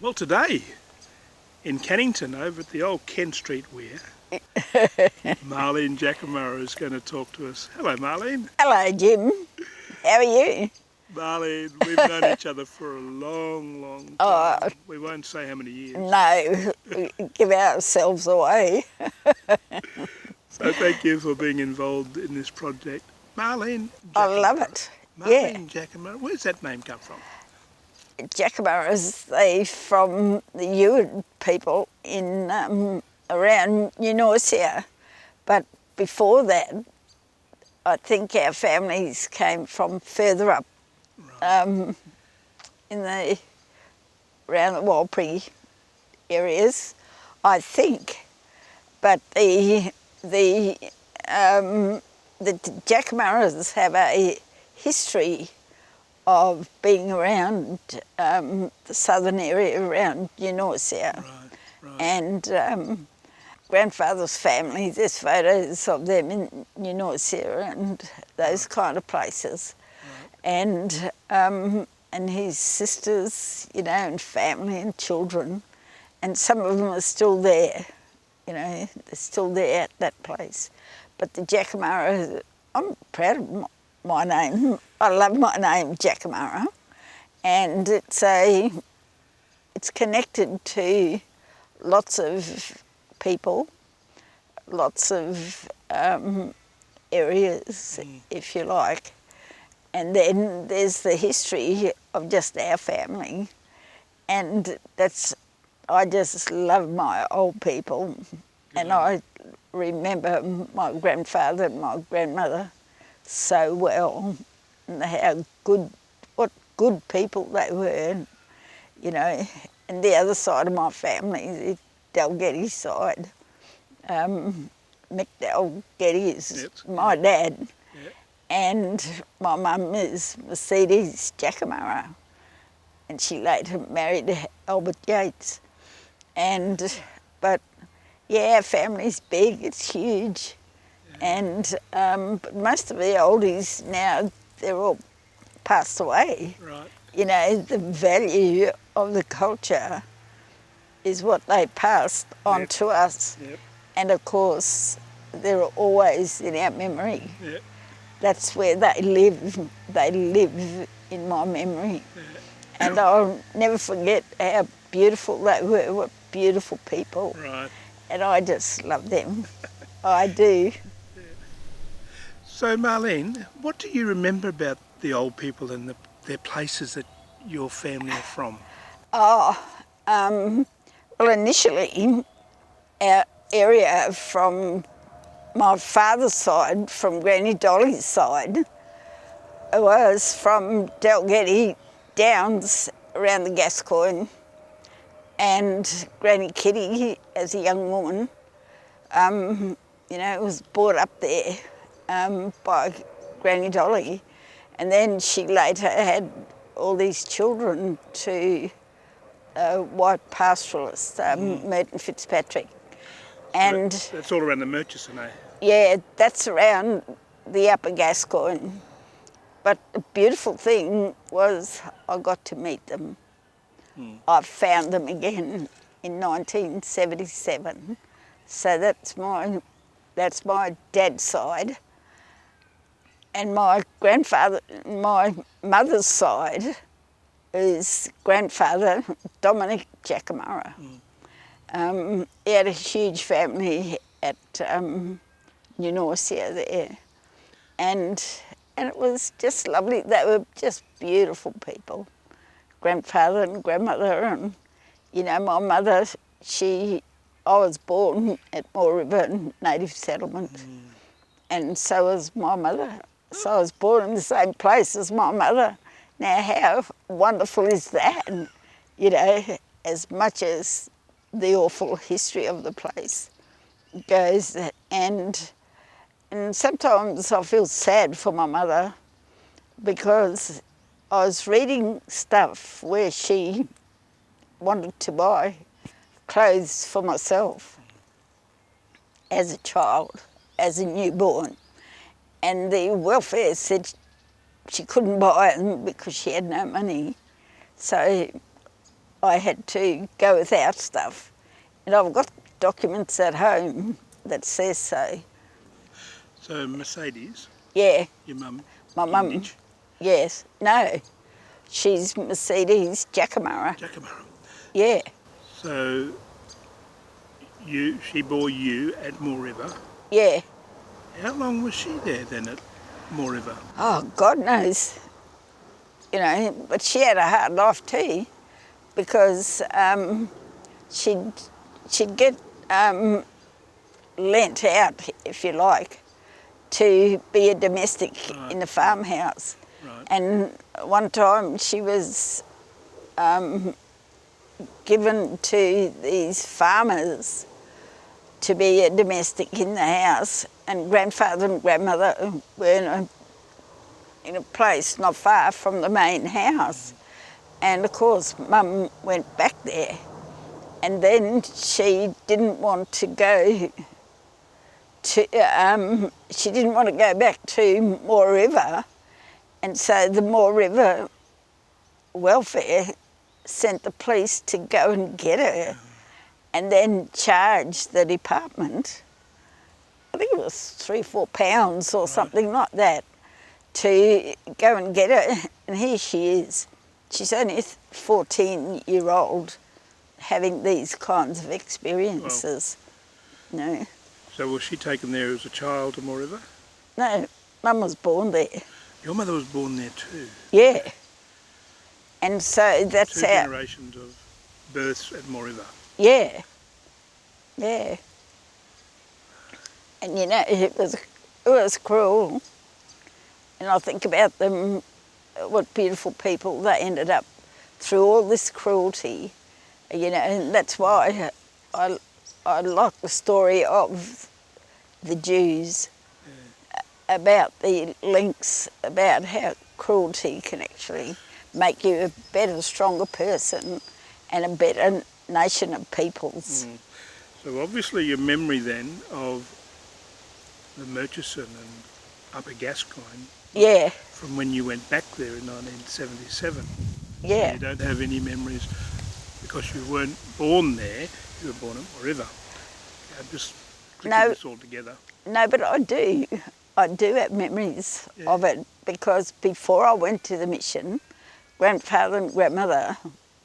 Well, today in Cannington, over at the old Kent Street Weir, Marlene Jackamarra is going to talk to us. Hello, Marlene. Hello, Jim. How are you? Marlene, we've known each other for a long, long time. We won't say how many years. No, we give ourselves away. So thank you for being involved in this project. Marlene Jackamarra. I love it. Marlene Jackamarra. Where's that name come from? Jackamarras, they from the Ute people in around Noongar. But before that, I think our families came from further up, Right. around the Walpri areas, I think. But the Jackamarras have a history of being around the southern area around Noongar. Right. And grandfather's family, there's photos of them in Noongar and those kind of places. Right. And his sisters, and family and children, and some of them are still there, they're still there at that place. But the Jackamarra, I'm proud of my name. I love my name, Jackamarra, and it's connected to lots of people, lots of areas, if you like. And then there's the history of just our family, and I just love my old people, and I remember my grandfather and my grandmother so well, and what good people they were, And the other side of my family, the Dalgetty side, Mick Dalgetty is my dad. Yep. And my mum is Mercedes Jackamarra, and she later married Albert Yates. But our family's big, it's huge. And but most of the oldies now, they're all passed away. Right. The value of the culture is what they passed on to us. Yep. And of course, they're always in our memory. Yep. That's where they live. They live in my memory. Yeah. And I'll never forget how beautiful they were, what beautiful people. Right. And I just love them. I do. So, Marlene, what do you remember about the old people and their places that your family are from? Well, initially, our area from my father's side, from Granny Dolly's side, was from Dalgetty Downs around the Gascoyne, and Granny Kitty, as a young woman, was brought up there by Granny Dolly, and then she later had all these children to white pastoralist, Merton Fitzpatrick. And that's all around the Murchison, eh? Yeah, that's around the Upper Gascoyne. But the beautiful thing was I got to meet them. I found them again in 1977. So that's my dad's side. And my mother's side is grandfather Dominic Jackamarra. He had a huge family at Noongar there, and it was just lovely. They were just beautiful people, grandfather and grandmother, and my mother. I was born at Moore River Native Settlement, and so was my mother. So I was born in the same place as my mother. Now how wonderful is that? And, as much as the awful history of the place goes, and sometimes I feel sad for my mother, because I was reading stuff where she wanted to buy clothes for myself as a child, as a newborn, and the welfare said she couldn't buy them because she had no money. So I had to go without stuff. And I've got documents at home that says so. So Mercedes, Yeah, your mum, my mum, Inditch, yes. No, she's Mercedes Jackamarra. Jackamarra. Yeah, So she bore you at Moore River. yeah. How long was she there then at Moore River? Oh, God knows. You know, but she had a hard life too, because she'd get lent out, if you like, to be a domestic in the farmhouse. Right. And one time she was given to these farmers to be a domestic in the house, and grandfather and grandmother were in a place not far from the main house. And of course Mum went back there, and then she didn't want to go to, she didn't want to go back to Moore River, and so the Moore River welfare sent the police to go and get her, and then charged the department, I think it was £3-4 or something like that, to go and get her. And here she is. She's only a 14-year-old having these kinds of experiences. Wow. No. So was she taken there as a child to Moore River? No, Mum was born there. Your mother was born there too? Yeah. And so that's Two how... generations of births at Moore River? Yeah. Yeah. And you know, it was cruel. And I think about them, what beautiful people they ended up through all this cruelty, you know, and that's why I like the story of the Jews, about the links, about how cruelty can actually make you a better, stronger person and a better nation of peoples. Mm. So obviously your memory then of the Murchison and Upper Gascoyne, Yeah. from when you went back there in 1977. Yeah. So you don't have any memories because you weren't born there, you were born at Moore River. I'm just clicking this all together. No, but I do. I do have memories of it, because before I went to the mission, grandfather and grandmother,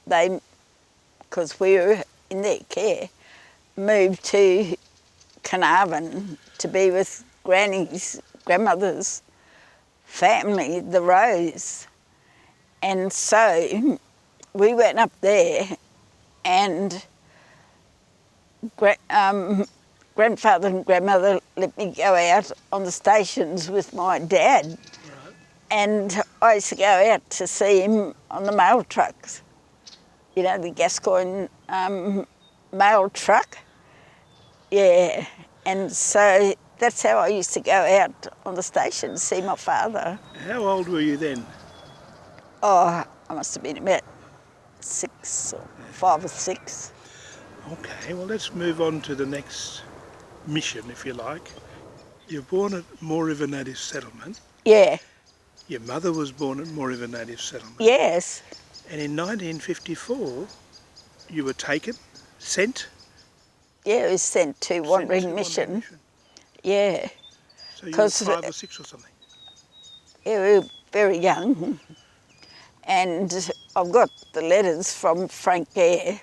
because we were in their care, moved to Carnarvon to be with grandmother's family, the Rose. And so we went up there, and grandfather and grandmother let me go out on the stations with my dad. Right. And I used to go out to see him on the mail trucks. You know, the Gascoyne mail truck. Yeah. And so that's how I used to go out on the station to see my father. How old were you then? Oh, I must have been about 6 or 5 or 6. Okay, well let's move on to the next mission, if you like. You're born at Moore River Native Settlement. Yeah. Your mother was born at Moore River Native Settlement. Yes. And in 1954, you were sent? Yeah, it was sent to Wandering Mission. Yeah. So you were 5 or 6 or something? Yeah, we were very young. And I've got the letters from Frank Gare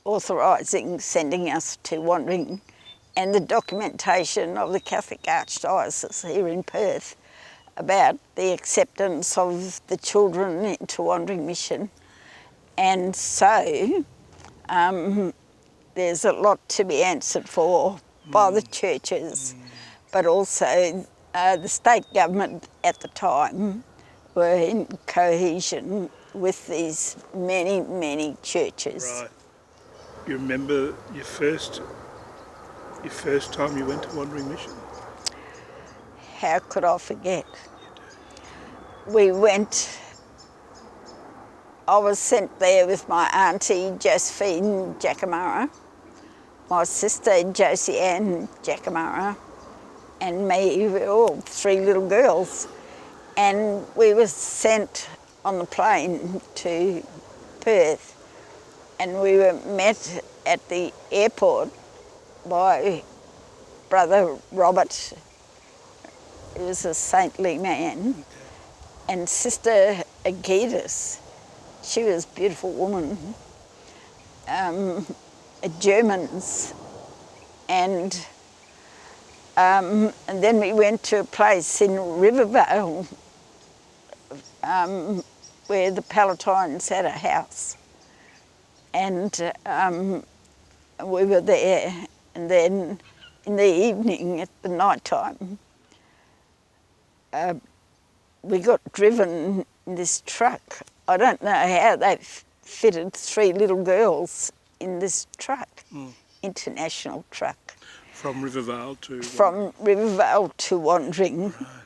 authorising sending us to Wandering, and the documentation of the Catholic Archdiocese here in Perth about the acceptance of the children into Wandering Mission. And so there's a lot to be answered for by the churches, but also the state government at the time were in cohesion with these many, many churches. Right. You remember your first time you went to Wandering Mission? How could I forget? We went, I was sent there with my auntie Josephine Jackamarra, my sister Josie Ann Jackamarra, and me. We were all 3 little girls. And we were sent on the plane to Perth and we were met at the airport by Brother Robert. He was a saintly man, and Sister Agitas. She was a beautiful woman. Germans, and then we went to a place in Rivervale where the Palatines had a house, and we were there. And then in the evening, at the night time, we got driven in this truck. I don't know how they fitted 3 little girls in this truck, international truck. From Rivervale to... From Rivervale to Wandering. Right.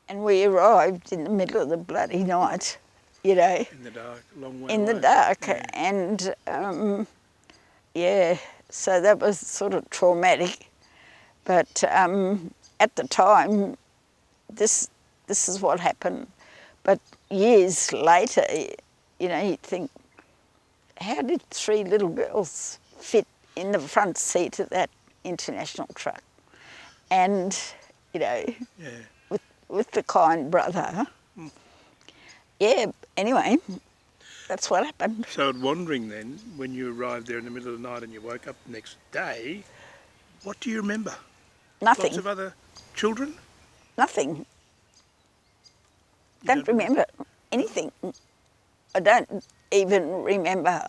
And we arrived in the middle of the bloody night, you know. In the dark, long way In away. the dark. Yeah. And, yeah, so that was sort of traumatic. But at the time, this is what happened. But years later, you know, you think, how did 3 little girls fit in the front seat of that international truck? And, you know, Yeah. with the kind brother. Yeah, anyway, that's what happened. So at Wandering then, when you arrived there in the middle of the night and you woke up the next day, what do you remember? Nothing. Lots of other children? Nothing. You Don't remember anything. I don't even remember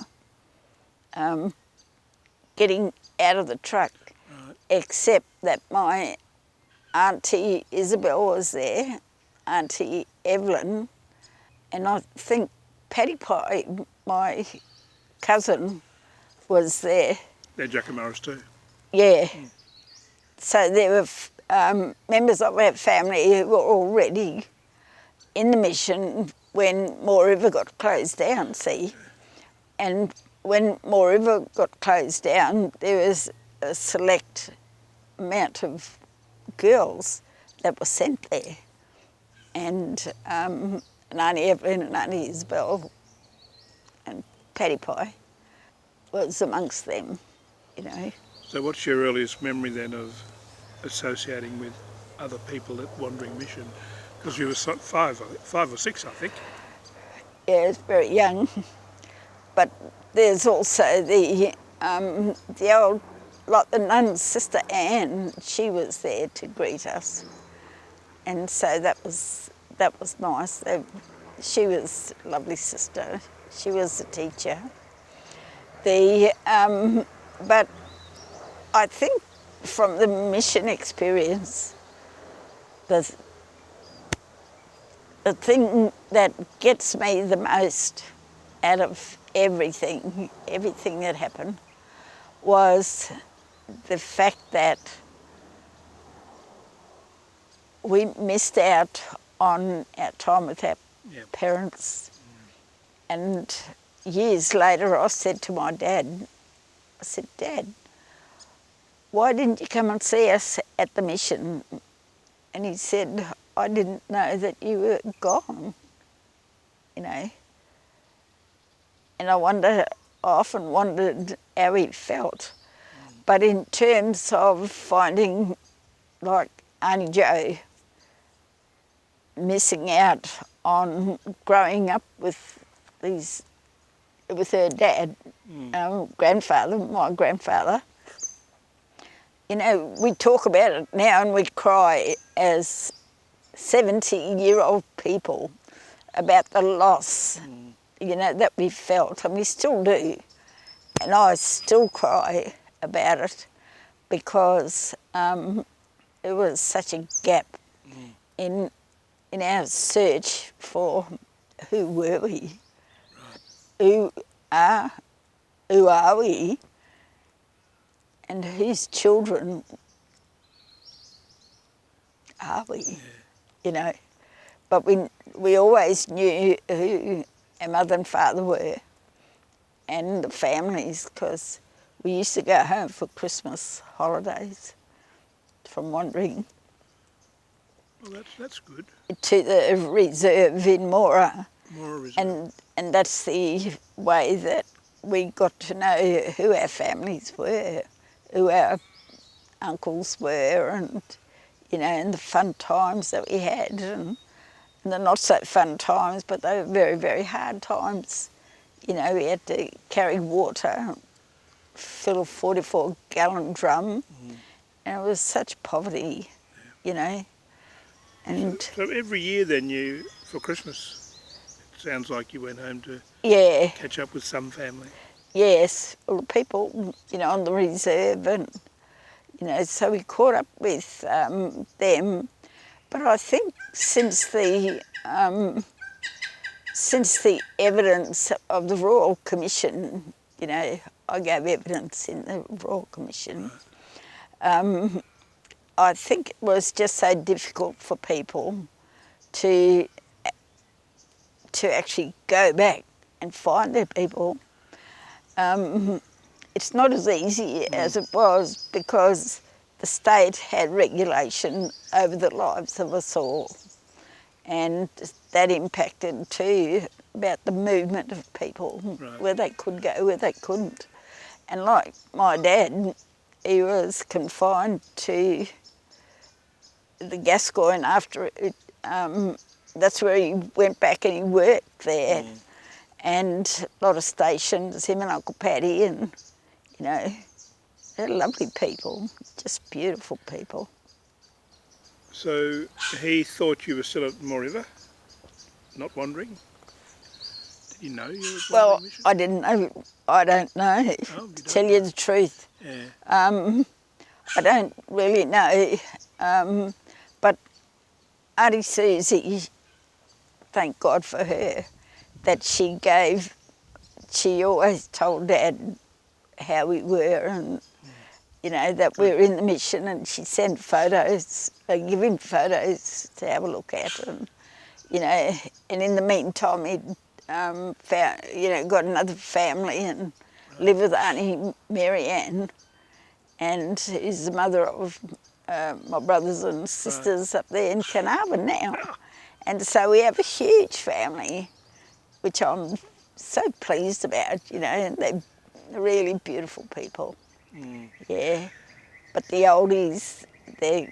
getting out of the truck, except that my Auntie Isabel was there, Auntie Evelyn, and I think Paddy Pie, my cousin, was there. They're Jackamarras too. Yeah. So there were members of our family who were already in the mission when Moore River got closed down, see. And when Moore River got closed down, there was a select amount of girls that were sent there. And Auntie Evelyn and Auntie Isabel and Paddy Pie was amongst them, you know. So what's your earliest memory then of associating with other people at Wandering Mission? Because you were 5 or 6, I think. Yeah, it's very young. But there's also the old, like the nun's sister Anne, she was there to greet us. And so that was nice. She was a lovely sister. She was a teacher. But I think from the mission experience, the thing that gets me the most out of everything that happened, was the fact that we missed out on our time with our parents. And years later I said to my dad, I said, Dad, why didn't you come and see us at the mission? And he said, I didn't know that you were gone, you know. And I often wondered how he felt. But in terms of finding, like Auntie Jo, missing out on growing up with her dad, my grandfather. You know, we talk about it now and we cry as 70-year-old people about the loss, you know, that we felt, and we still do. And I still cry about it because it was such a gap in our search for who were we, who are we, and whose children are we, you know. But we always knew who our mother and father were and the families, because we used to go home for Christmas holidays from Wandering. Well, that's good. To the reserve in Moora. Moora Reserve. And that's the way that we got to know who our families were, who our uncles were, and, you know, and the fun times that we had, and the not so fun times, but they were very, very hard times. You know, we had to carry water, fill a 44-gallon drum, and it was such poverty, you know. And so every year then for Christmas, it sounds like you went home to yeah, catch up with some family. yes, all the people, you know, on the reserve, and, you know, so we caught up with them. But I think since the evidence of the Royal Commission, you know, I gave evidence in the Royal Commission, I think it was just so difficult for people to actually go back and find their people. It's not as easy as it was, because the state had regulation over the lives of us all, and that impacted too about the movement of people, Right. where they could go, where they couldn't. And like my dad, he was confined to the Gascoyne after it. That's where he went back and he worked there. And a lot of stations, him and Uncle Paddy, and, you know, they're lovely people, just beautiful people. So he thought you were still at Moriva, not wandering? Did he know you were at Well, Wandering Mission? I didn't know, I don't know, you to don't tell you know. the truth. Yeah. I don't really know, but Auntie Susie, thank God for her, that she always told Dad how we were, and, you know, that we were in the mission, and she sent photos, give him photos to have a look at, and, you know, and in the meantime he'd found, you know, got another family and lived with Auntie Marianne, and is the mother of my brothers and sisters up there in Carnarvon now. And so we have a huge family, which I'm so pleased about, you know, and they're really beautiful people. Yeah. But the oldies, they're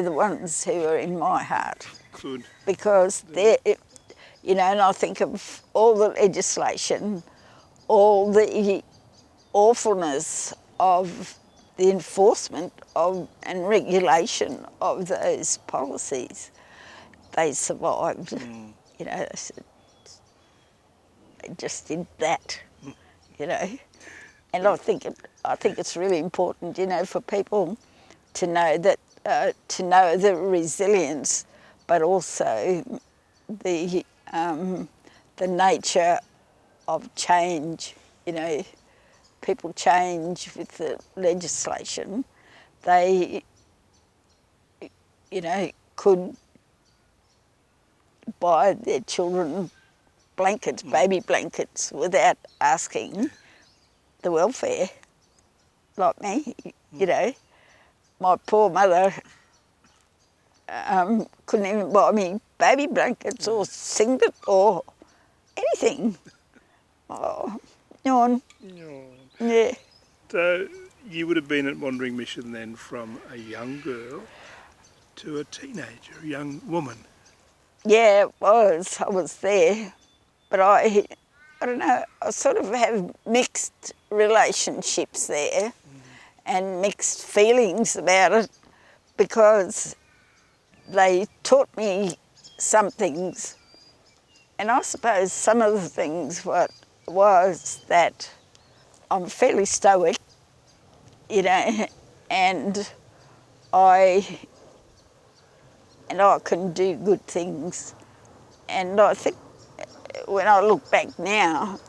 the ones who are in my heart. Good. Because they're, you know, and I think of all the legislation, all the awfulness of the enforcement of and regulation of those policies. They survived, you know, they just did that, you know. And I think it's really important, you know, for people to know that, to know the resilience, but also the nature of change, you know. People change with the legislation. They, you know, could buy their children blankets, baby blankets, without asking the welfare, like me, you know. My poor mother couldn't even buy me baby blankets or singlet or anything. Oh, yawn. Yeah. So you would have been at Wandering Mission then from a young girl to a teenager, a young woman. Yeah, it was. I was there. But I don't know, I sort of have mixed relationships there and mixed feelings about it, because they taught me some things. And I suppose some of the things was that I'm fairly stoic, you know, and I can do good things. And I think when I look back now,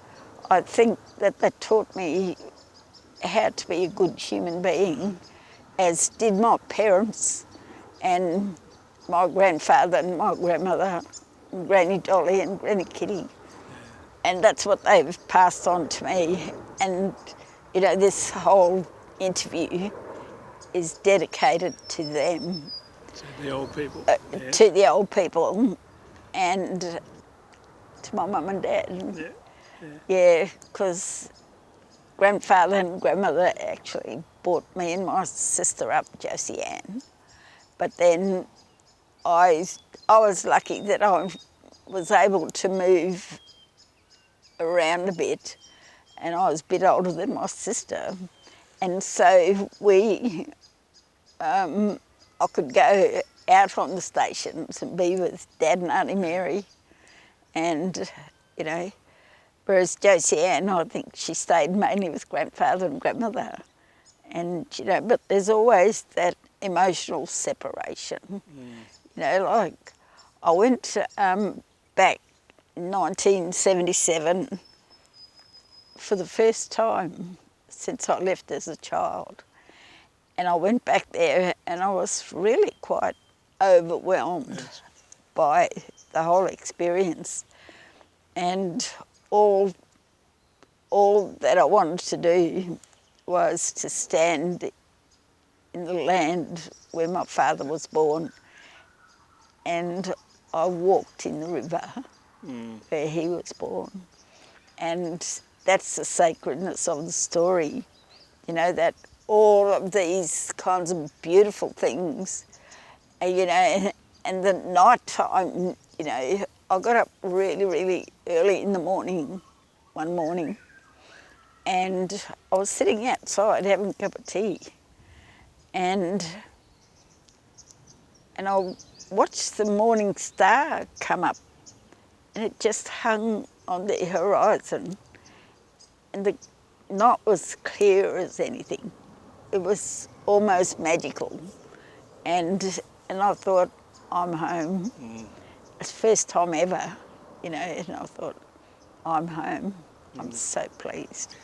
I think that taught me how to be a good human being, as did my parents and my grandfather and my grandmother, and Granny Dolly and Granny Kitty. And that's what they've passed on to me. And, you know, this whole interview is dedicated to them. To the old people. Yeah. To the old people and to my mum and dad. Yeah. Yeah, because grandfather and grandmother actually brought me and my sister up, Josie Ann. But then I was lucky that I was able to move around a bit, and I was a bit older than my sister. And so I could go out on the stations and be with Dad and Auntie Mary, and, you know, whereas Josie Ann, I think she stayed mainly with grandfather and grandmother. And, you know, but there's always that emotional separation. You know, like I went back in 1977 for the first time since I left as a child. And I went back there and I was really quite overwhelmed by the whole experience. And all that I wanted to do was to stand in the land where my father was born, and I walked in the river where he was born. And that's the sacredness of the story, you know, that all of these kinds of beautiful things, you know, and the night time, you know, I got up really, really early in the morning, one morning, and I was sitting outside having a cup of tea, and I watched the morning star come up, and it just hung on the horizon, and the night was clear as anything. It was almost magical, and I thought, I'm home. It's the first time ever, you know, and I thought, I'm home. I'm so pleased.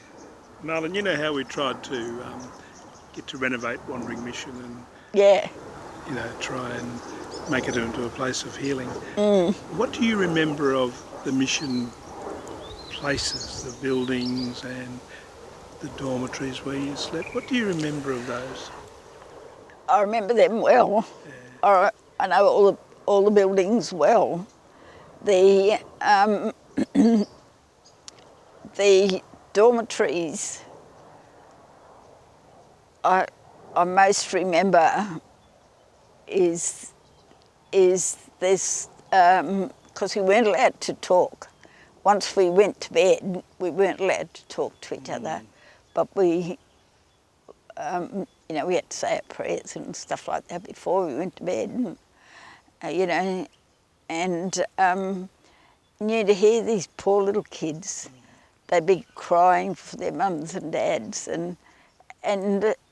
Marlene, you know how we tried to get to renovate Wandering Mission and, Yeah. you know, try and make it into a place of healing. What do you remember of the mission places, the buildings and the dormitories where you slept? What do you remember of those? I remember them well. I know all the buildings well. The the dormitories I most remember is this, because we weren't allowed to talk. Once we went to bed, we weren't allowed to talk to each other, but we, you know, we had to say our prayers and stuff like that before we went to bed, you know, and you to hear these poor little kids, they'd be crying for their mums and dads, and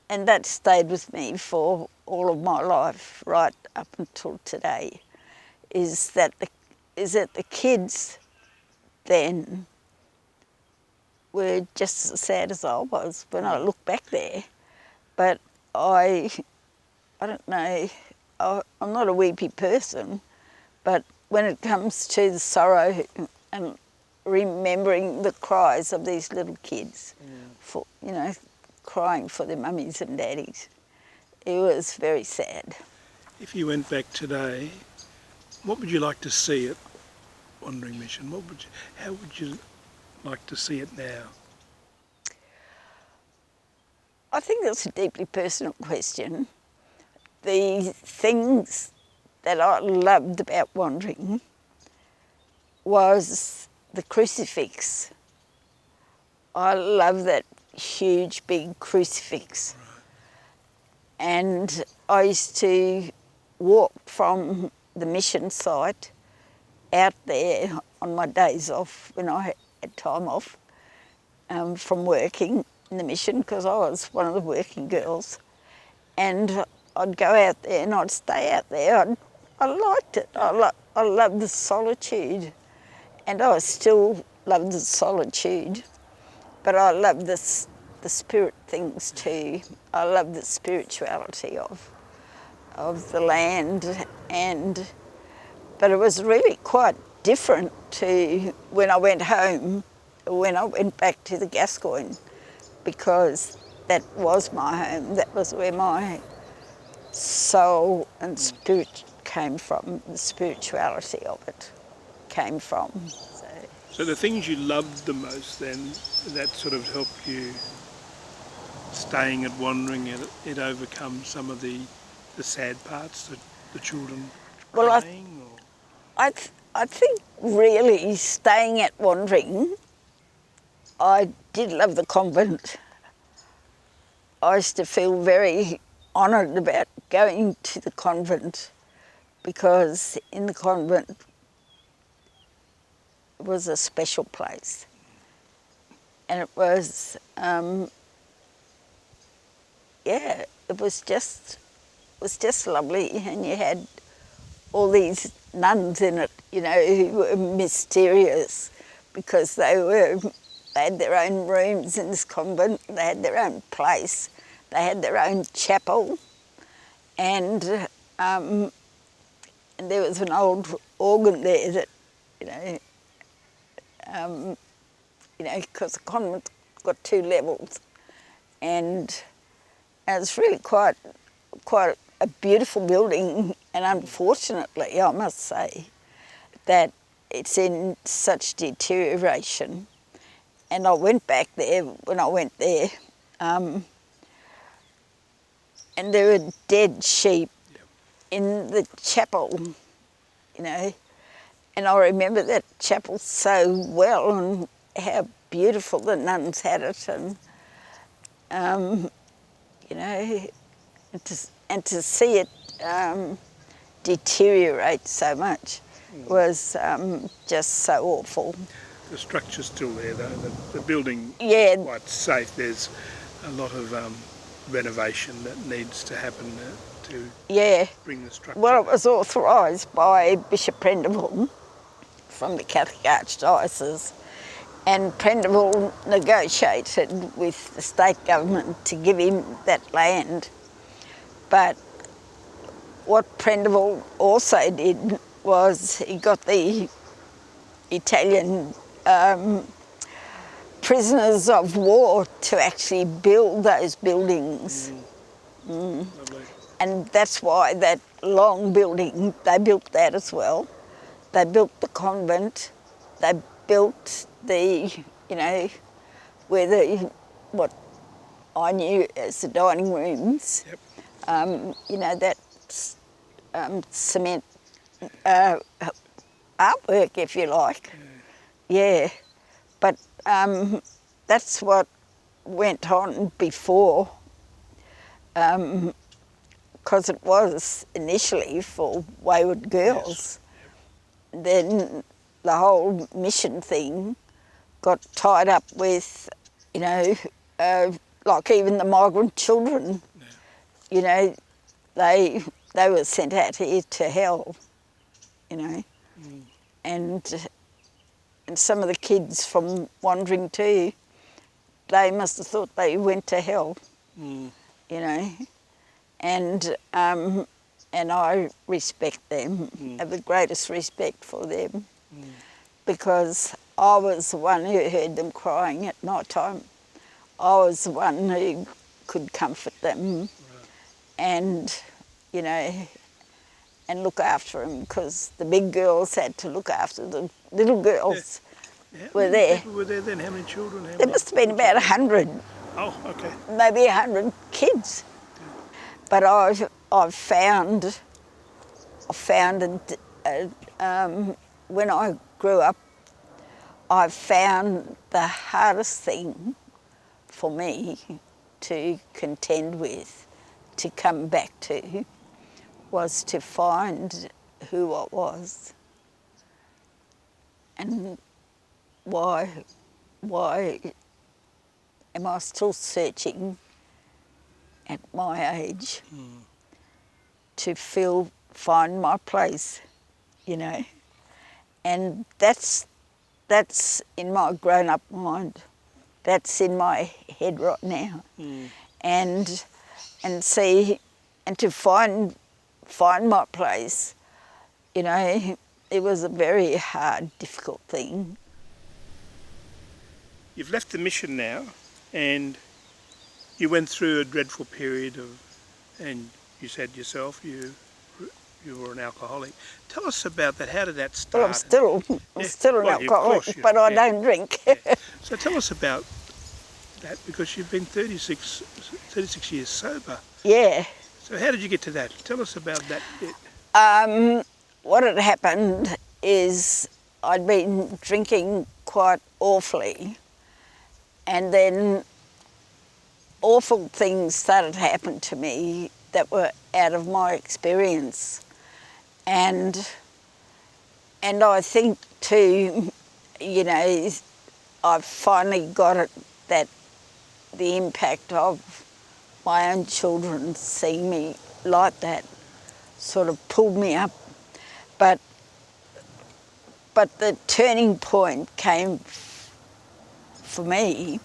that stayed with me for all of my life, right up until today, is that the kids then were just as sad as I was when I look back there. But I don't know, I'm not a weepy person, but when it comes to the sorrow and remembering the cries of these little kids, for, you know, crying for their mummies and daddies, it was very sad. If you went back today, what would you like to see at Wandering Mission? How would you like to see it now? I think that's a deeply personal question. The things that I loved about wandering was the crucifix. I love that huge big crucifix. And I used to walk from the mission site out there on my days off, when I had time off from working in the mission, because I was one of the working girls. And I'd go out there and I'd stay out there. I liked it. I loved the solitude, and I still love the solitude, but I love the spirit things too. I love the spirituality of the land, but it was really quite different to when I went home, when I went back to the Gascoyne, because that was my home. That was where my soul and spirit came from. The spirituality of it came from. So. So the things you loved the most then, that sort of helped you staying and wandering, it overcome some of the sad parts, the children Well, crying? Or? I think really staying at Wandering, I did love the convent. I used to feel very honoured about going to the convent because in the convent it was a special place. And it was, it was just lovely, and you had all these nuns in it, you know, who were mysterious because they had their own rooms in this convent, they had their own place, they had their own chapel, and there was an old organ there that, because the convent got 2 levels, and it's really quite a beautiful building, and unfortunately, I must say, that it's in such deterioration. And I went back there when I went there, and there were dead sheep in the chapel, and I remember that chapel so well and how beautiful the nuns had it, and and to see it deteriorate so much was just so awful. The structure's still there though, the building Yeah. is quite safe. There's a lot of renovation that needs to happen to bring the structure Well, it back. was authorised by Bishop Prendeville from the Catholic Archdiocese, and Prendeville negotiated with the state government to give him that land. But what Prendeville also did was he got the Italian prisoners of war to actually build those buildings. Lovely. And that's why that long building, they built that as well. They built the convent, they built the, what I knew as the dining rooms. Yep. That cement artwork, if you like. Yeah. But that's what went on before, because it was initially for wayward girls. Yes. Then the whole mission thing got tied up with, like even the migrant children, they were sent out here to hell, and some of the kids from Wandering too, they must have thought they went to hell, and I respect them, have the greatest respect for them, because I was the one who heard them crying at night time. I was the one who could comfort them, and and look after them, because the big girls had to look after the little girls. How were many there. people were there then? How many children? There must have been about 100, Oh, okay. maybe 100 kids. But I've found when I grew up, I found the hardest thing for me to contend with, to come back to, was to find who I was and why am I still searching at my age to find my place, and that's in my grown-up mind. That's in my head right now, and see, and to find my place, it was a very hard, difficult thing. You've left the mission now, and you went through a dreadful period and you said yourself you you were an alcoholic. Tell us about that. How did that start? Well, I'm still an Well, of alcoholic, course, but I don't drink. Yeah. So tell us about that, because you've been 36 years sober. Yeah. So how did you get to that? Tell us about that bit. What had happened is I'd been drinking quite awfully, and then awful things started to happen to me that were out of my experience. And I think too, you know, I've finally got it, that the impact of my own children seeing me like that sort of pulled me up. But the turning point came for me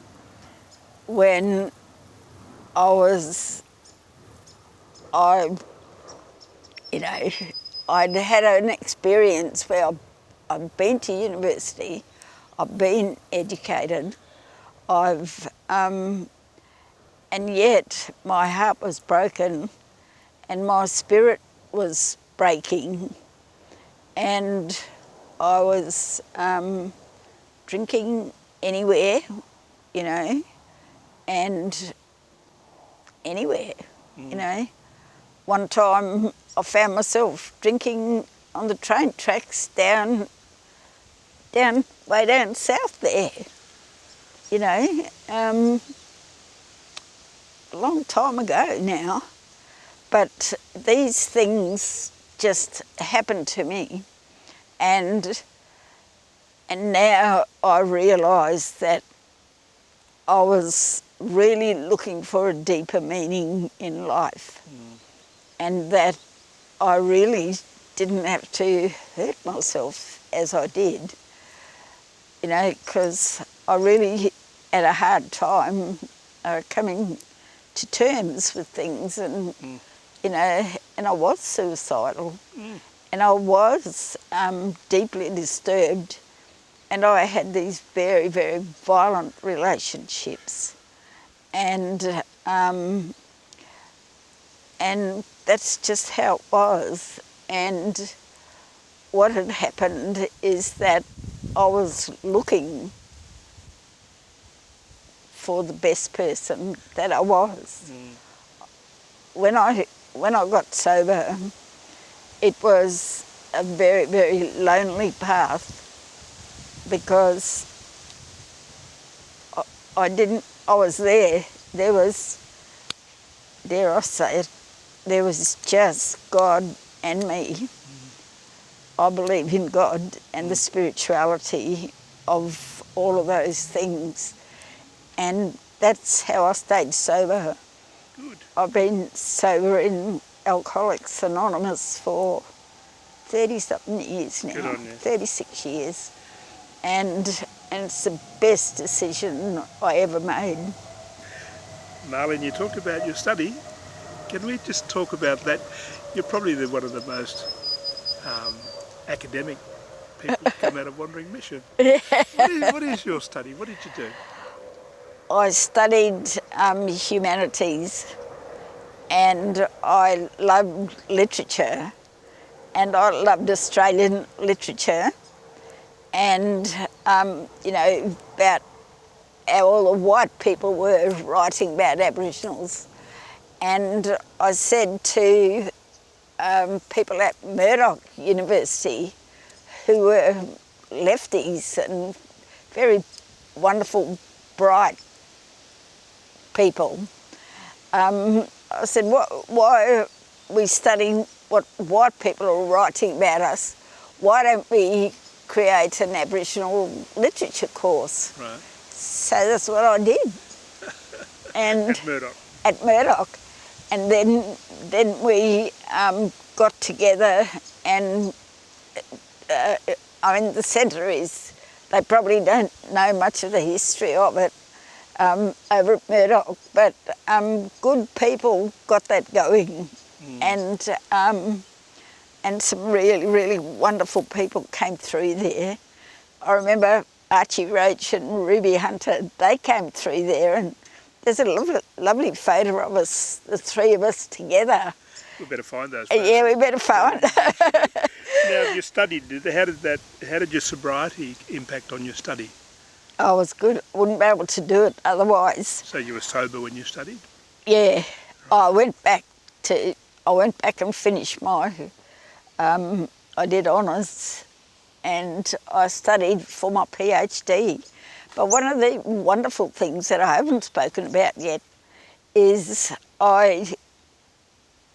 when you know, I'd had an experience where I've been to university, I've been educated, and yet my heart was broken and my spirit was breaking, and I was drinking anywhere, you know, and anywhere, you know. One time I found myself drinking on the train tracks way down south there, you know, a long time ago now. But these things just happened to me, and now I realise that I was really looking for a deeper meaning in life, and that I really didn't have to hurt myself as I did, you know, because I really had a hard time coming to terms with things, and you know, and I was suicidal, and I was deeply disturbed, and I had these very, very violent relationships, and that's just how it was. And what had happened is that I was looking for the best person that I was. When I got sober, it was a very, very lonely path, because I was there. There was, dare I say it, there was just God and me. I believe in God and the spirituality of all of those things. And that's how I stayed sober. Good. I've been sober in Alcoholics Anonymous for 30-something years now. Good on you. 36 years. And it's the best decision I ever made. Marlene, you talked about your study. Can we just talk about that? You're probably one of the most academic people to come out of Wandering Mission. What is your study? What did you do? I studied humanities, and I loved literature, and I loved Australian literature, and you know, about how all the white people were writing about Aboriginals. And I said to people at Murdoch University, who were lefties and very wonderful, bright people, I said, why are we studying what white people are writing about us? Why don't we create an Aboriginal literature course? Right. So that's what I did. And At Murdoch. At Murdoch. And then we got together, and I mean, the centre is, they probably don't know much of the history of it over at Murdoch, but good people got that going, and some really, really wonderful people came through there. I remember Archie Roach and Ruby Hunter, they came through there, and there's a lovely photo of us, the three of us together. We better find those photos. Yeah, we better find. Now, you studied. How did your sobriety impact on your study? I was good. Wouldn't be able to do it otherwise. So you were sober when you studied? Yeah, I went back and finished my. I did honours, and I studied for my PhD. But one of the wonderful things that I haven't spoken about yet is I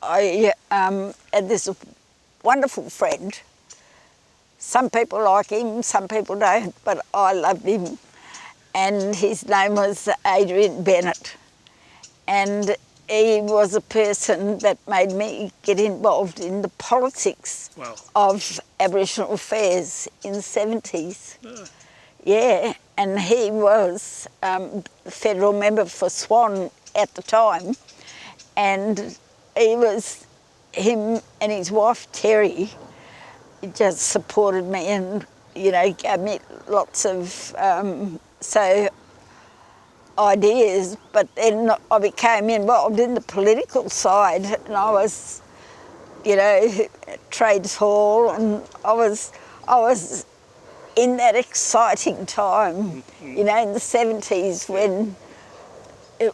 had this wonderful friend. Some people like him, some people don't, but I loved him. And his name was Adrian Bennett. And he was a person that made me get involved in the politics of Aboriginal affairs in the 70s. Oh. Yeah, and he was the federal member for Swan at the time. And him and his wife Terry just supported me and, gave me lots of ideas, but then I became involved in the political side, and I was, trades hall, and I was in that exciting time, in the 70s when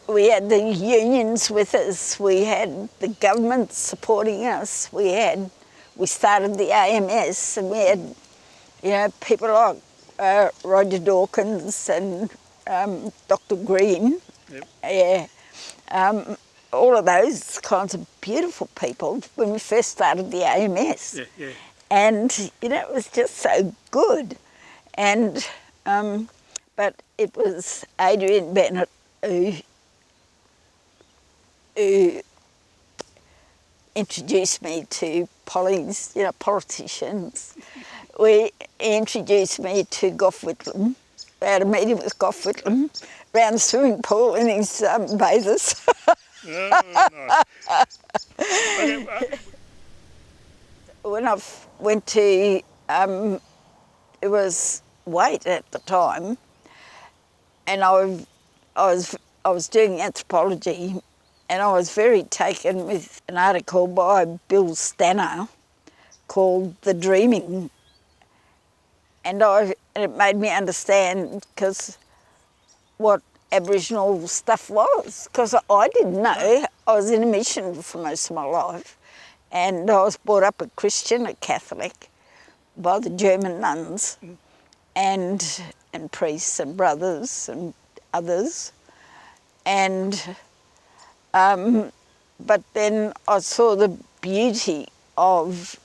we had the unions with us, we had the government supporting us, we started the AMS, and we had, people like Roger Dawkins and Dr. Green, all of those kinds of beautiful people when we first started the AMS. Yeah, yeah. And, it was just so good. And, but it was Adrian Bennett who introduced me to politicians. He introduced me to Gough Whitlam. We had a meeting with Gough Whitlam around the swimming pool in his bathers. Oh, nice. When I went to, it was Wait at the time, and I was doing anthropology, and I was very taken with an article by Bill Stanner called The Dreaming. And it made me understand what Aboriginal stuff was, because I didn't know. I was in a mission for most of my life, and I was brought up a Christian, a Catholic, by the German nuns, and priests and brothers and others, and but then I saw the beauty of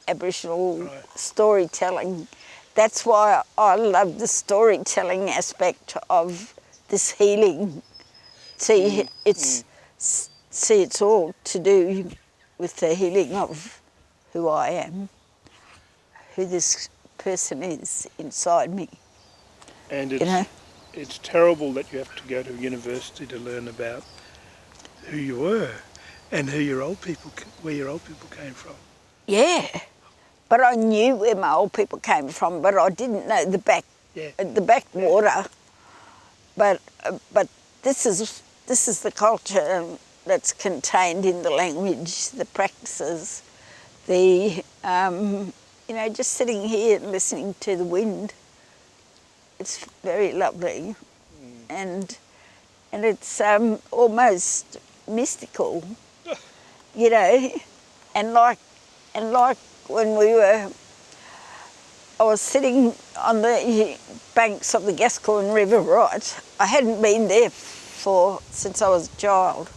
Aboriginal storytelling. That's why I love the storytelling aspect of this healing. See, it's all to do with the healing of who I am, who this person is inside me. And it's terrible that you have to go to university to learn about who you were and where your old people came from. Yeah. But I knew where my old people came from, but I didn't know the backwater. But this is the culture that's contained in the language, the practices, just sitting here and listening to the wind. It's very lovely, and it's almost mystical, and like when I was sitting on the banks of the Gascoyne River, right? I hadn't been there since I was a child.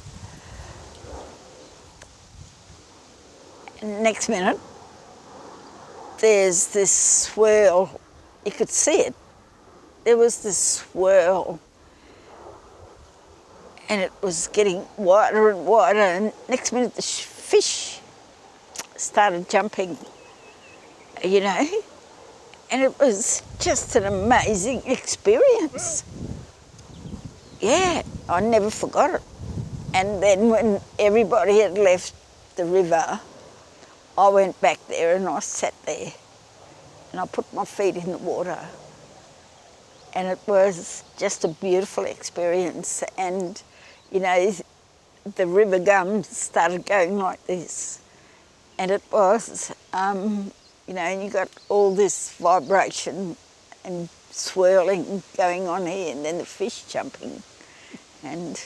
And next minute, there's this swirl. You could see it. There was this swirl, and it was getting wider and wider, and next minute the fish started jumping, and it was just an amazing experience. Yeah, I never forgot it. And then when everybody had left the river, I went back there and I sat there and I put my feet in the water, and it was just a beautiful experience. And the river gums started going like this. And it was, you know, and you got all this vibration and swirling going on here, and then the fish jumping, and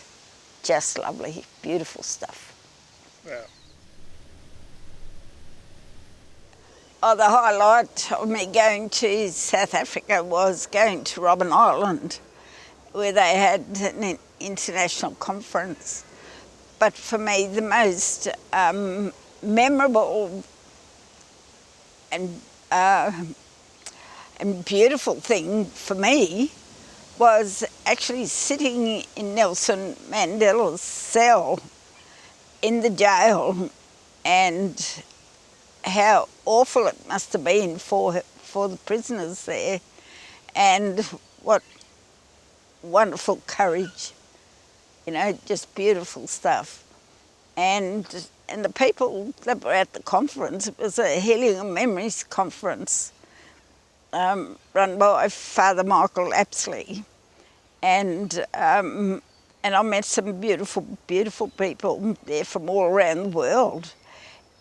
just lovely, beautiful stuff. Wow. Oh, the highlight of me going to South Africa was going to Robben Island, where they had an international conference. But for me, the most memorable and beautiful thing for me was actually sitting in Nelson Mandela's cell in the jail, and how awful it must have been for the prisoners there, and what wonderful courage, you know, just beautiful stuff. And the people that were at the conference, it was a Healing and Memories conference run by Father Michael Apsley. And I met some beautiful, beautiful people there from all around the world.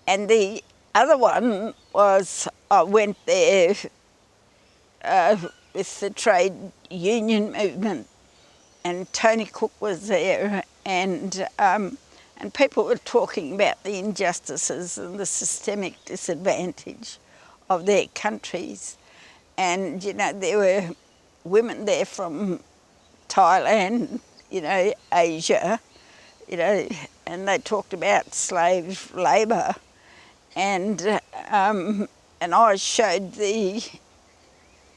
And the other one was, I went there with the trade union movement, and Tony Cook was there, and people were talking about the injustices and the systemic disadvantage of their countries. And, you know, there were women there from Thailand, you know, Asia, you know, and they talked about slave labour. And I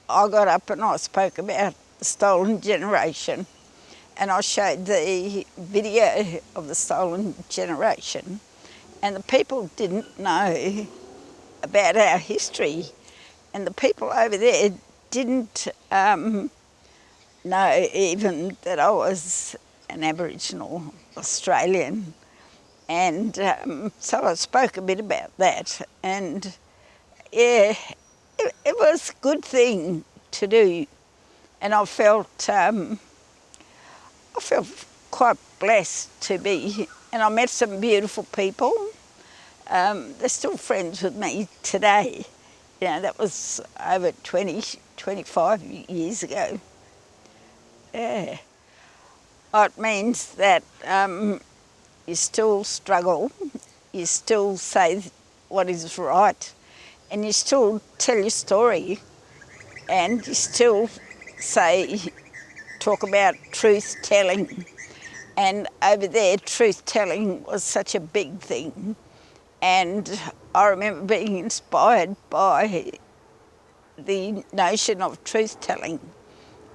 got up and I spoke about the stolen generation, and I showed the video of the stolen generation, and the people didn't know about our history, and the people over there didn't know even that I was an Aboriginal Australian. And so I spoke a bit about that, and yeah, it was a good thing to do, and I felt quite blessed to be, and I met some beautiful people. They're still friends with me today. You know, that was over 25 years ago. Yeah. Oh, it means that you still struggle, you still say what is right, and you still tell your story, and you still talk about truth-telling. And over there, truth-telling was such a big thing. And I remember being inspired by the notion of truth-telling,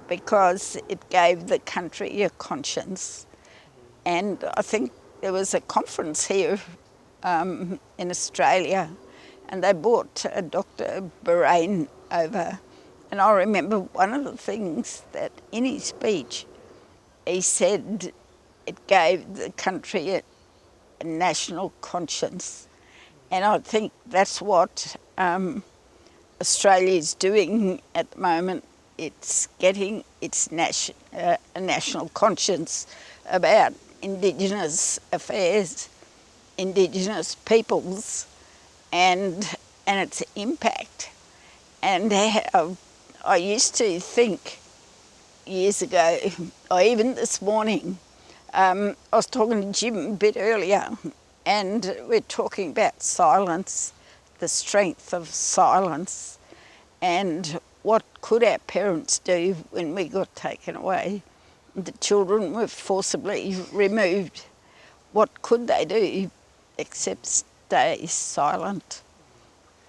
because it gave the country a conscience. And I think there was a conference here in Australia, and they brought Dr. Bahrain over. And I remember one of the things that in his speech, he said it gave the country a national conscience. And I think that's what Australia is doing at the moment. It's getting its a national conscience about Indigenous affairs, Indigenous peoples, and its impact. And I used to think years ago, or even this morning, I was talking to Jim a bit earlier, and we're talking about silence, the strength of silence, and what could our parents do when we got taken away? The children were forcibly removed. What could they do except stay silent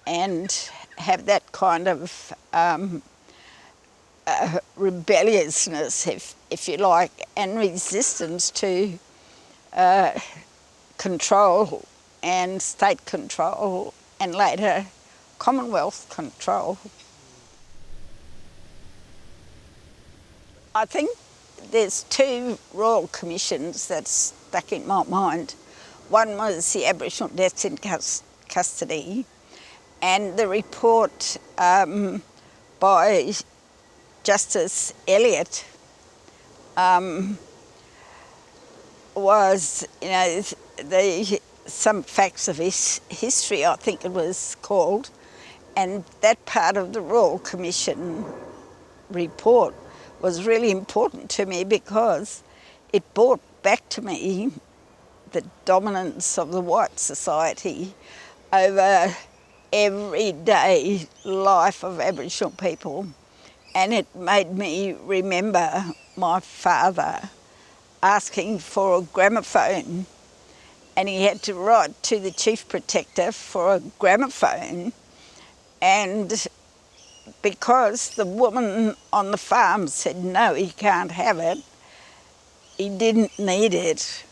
and have that kind of rebelliousness, if you like, and resistance to control and state control and later Commonwealth control. I think there's two royal commissions that stuck in my mind. One was the Aboriginal Deaths in Custody, and the report by Justice Elliott was, some facts of history, I think it was called, and that part of the Royal Commission report was really important to me because it brought back to me the dominance of the white society over everyday life of Aboriginal people, and it made me remember my father asking for a gramophone, and he had to write to the Chief Protector for a gramophone, and because the woman on the farm said no, he can't have it, he didn't need it.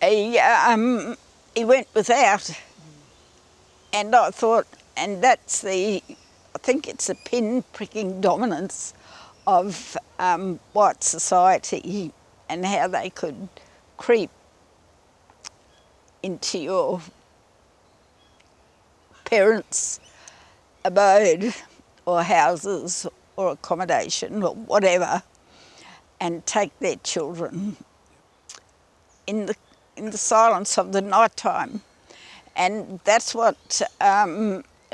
He went without, and I thought, and that's I think it's the pin-pricking dominance of white society and how they could creep into your parents' abode or houses or accommodation or whatever and take their children in the silence of the night time. And that's what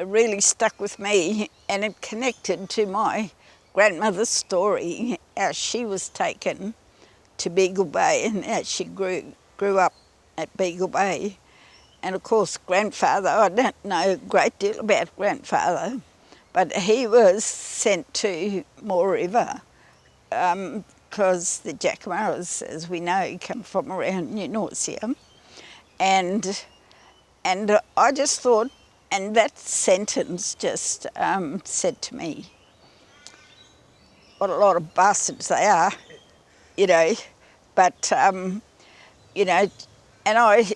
really stuck with me, and it connected to my grandmother's story, how she was taken to Beagle Bay and how she grew up at Beagle Bay. And of course grandfather, I don't know a great deal about grandfather, but he was sent to Moore River because the Jackamarras, as we know, come from around New Norcia. And I just thought, and that sentence just said to me, what a lot of bastards they are, but, and I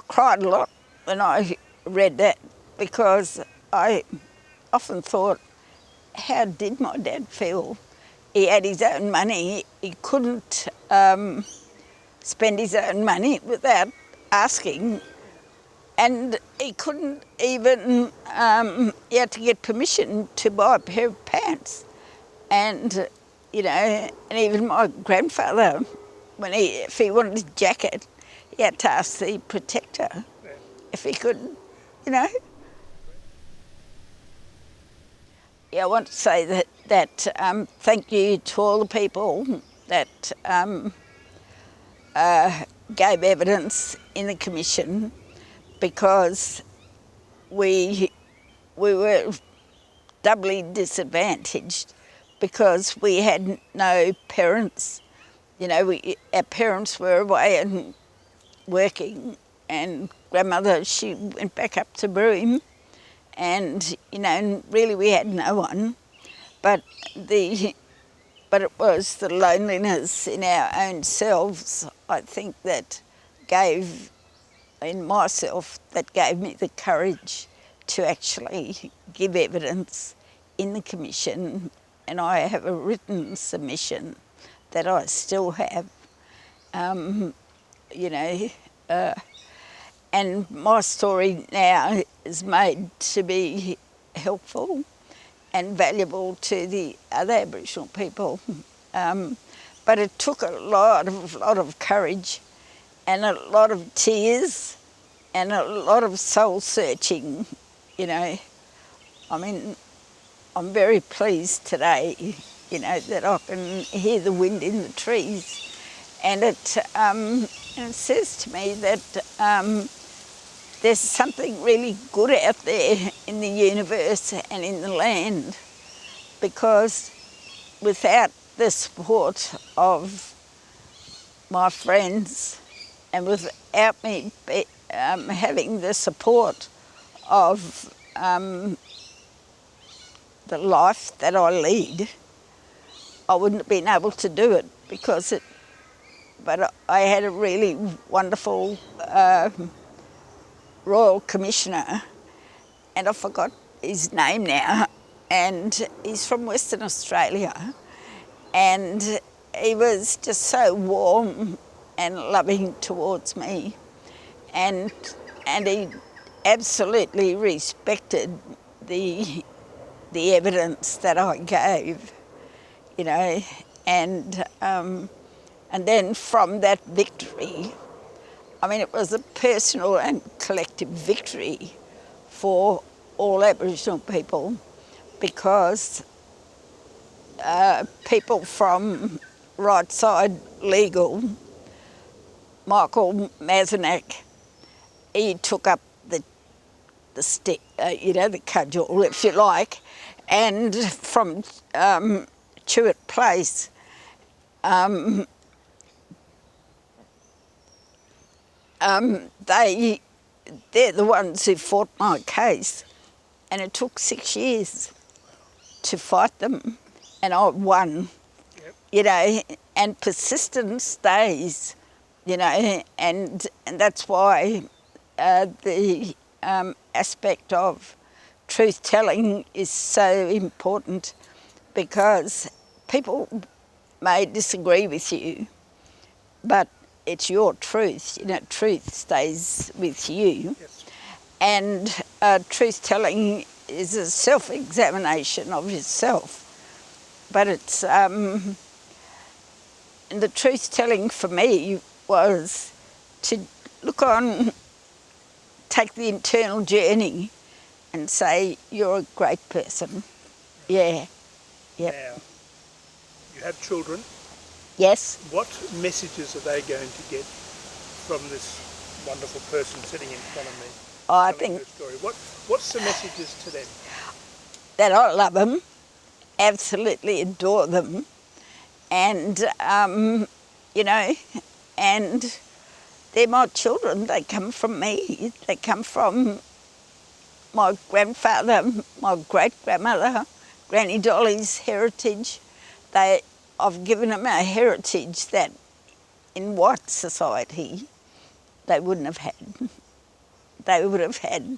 cried a lot when I read that, because I often thought, how did my dad feel? He had his own money. He couldn't spend his own money without asking, and he couldn't even, he had to get permission to buy a pair of pants. And, and even my grandfather, if he wanted a jacket, he had to ask the protector if he could, Yeah, I want to say that thank you to all the people that gave evidence in the commission, because we were doubly disadvantaged because we had no parents. Our parents were away and working, and grandmother, she went back up to Broome, and really we had no one. But it was the loneliness in our own selves, I think, that gave me the courage to actually give evidence in the commission, and I have a written submission that I still have, and my story now is made to be helpful and valuable to the other Aboriginal people. But it took a lot of courage and a lot of tears and a lot of soul searching, I mean, I'm very pleased today, that I can hear the wind in the trees, and it says to me that there's something really good out there in the universe and in the land, because without the support of my friends and without me having the support of the life that I lead, I wouldn't have been able to do it, but I had a really wonderful Royal Commissioner, and I forgot his name now, and he's from Western Australia, and he was just so warm and loving towards me, and he absolutely respected the evidence that I gave, and And then from that victory, I mean, it was a personal and collective victory for all Aboriginal people, because people from right side legal, Michael Mazanak, he took up the stick, the cudgel, if you like, and from Chewett Place, they're the ones who fought my case, and it took 6 years to fight them, and I won. Yep. And persistence stays, and that's why the aspect of truth-telling is so important, because people may disagree with you, but it's your truth. Truth stays with you. Yes. And truth-telling is a self-examination of yourself. But it's the truth-telling for me was to look on, take the internal journey and say, you're a great person. Yeah. Yep. Now, you have children. Yes. What messages are they going to get from this wonderful person sitting in front of me? I think... Story? What's the messages to them? That I love them, absolutely adore them, and, and they're my children. They come from me. They come from my grandfather, my great-grandmother, Granny Dolly's heritage. I've given them a heritage that in white society they wouldn't have had. They would have had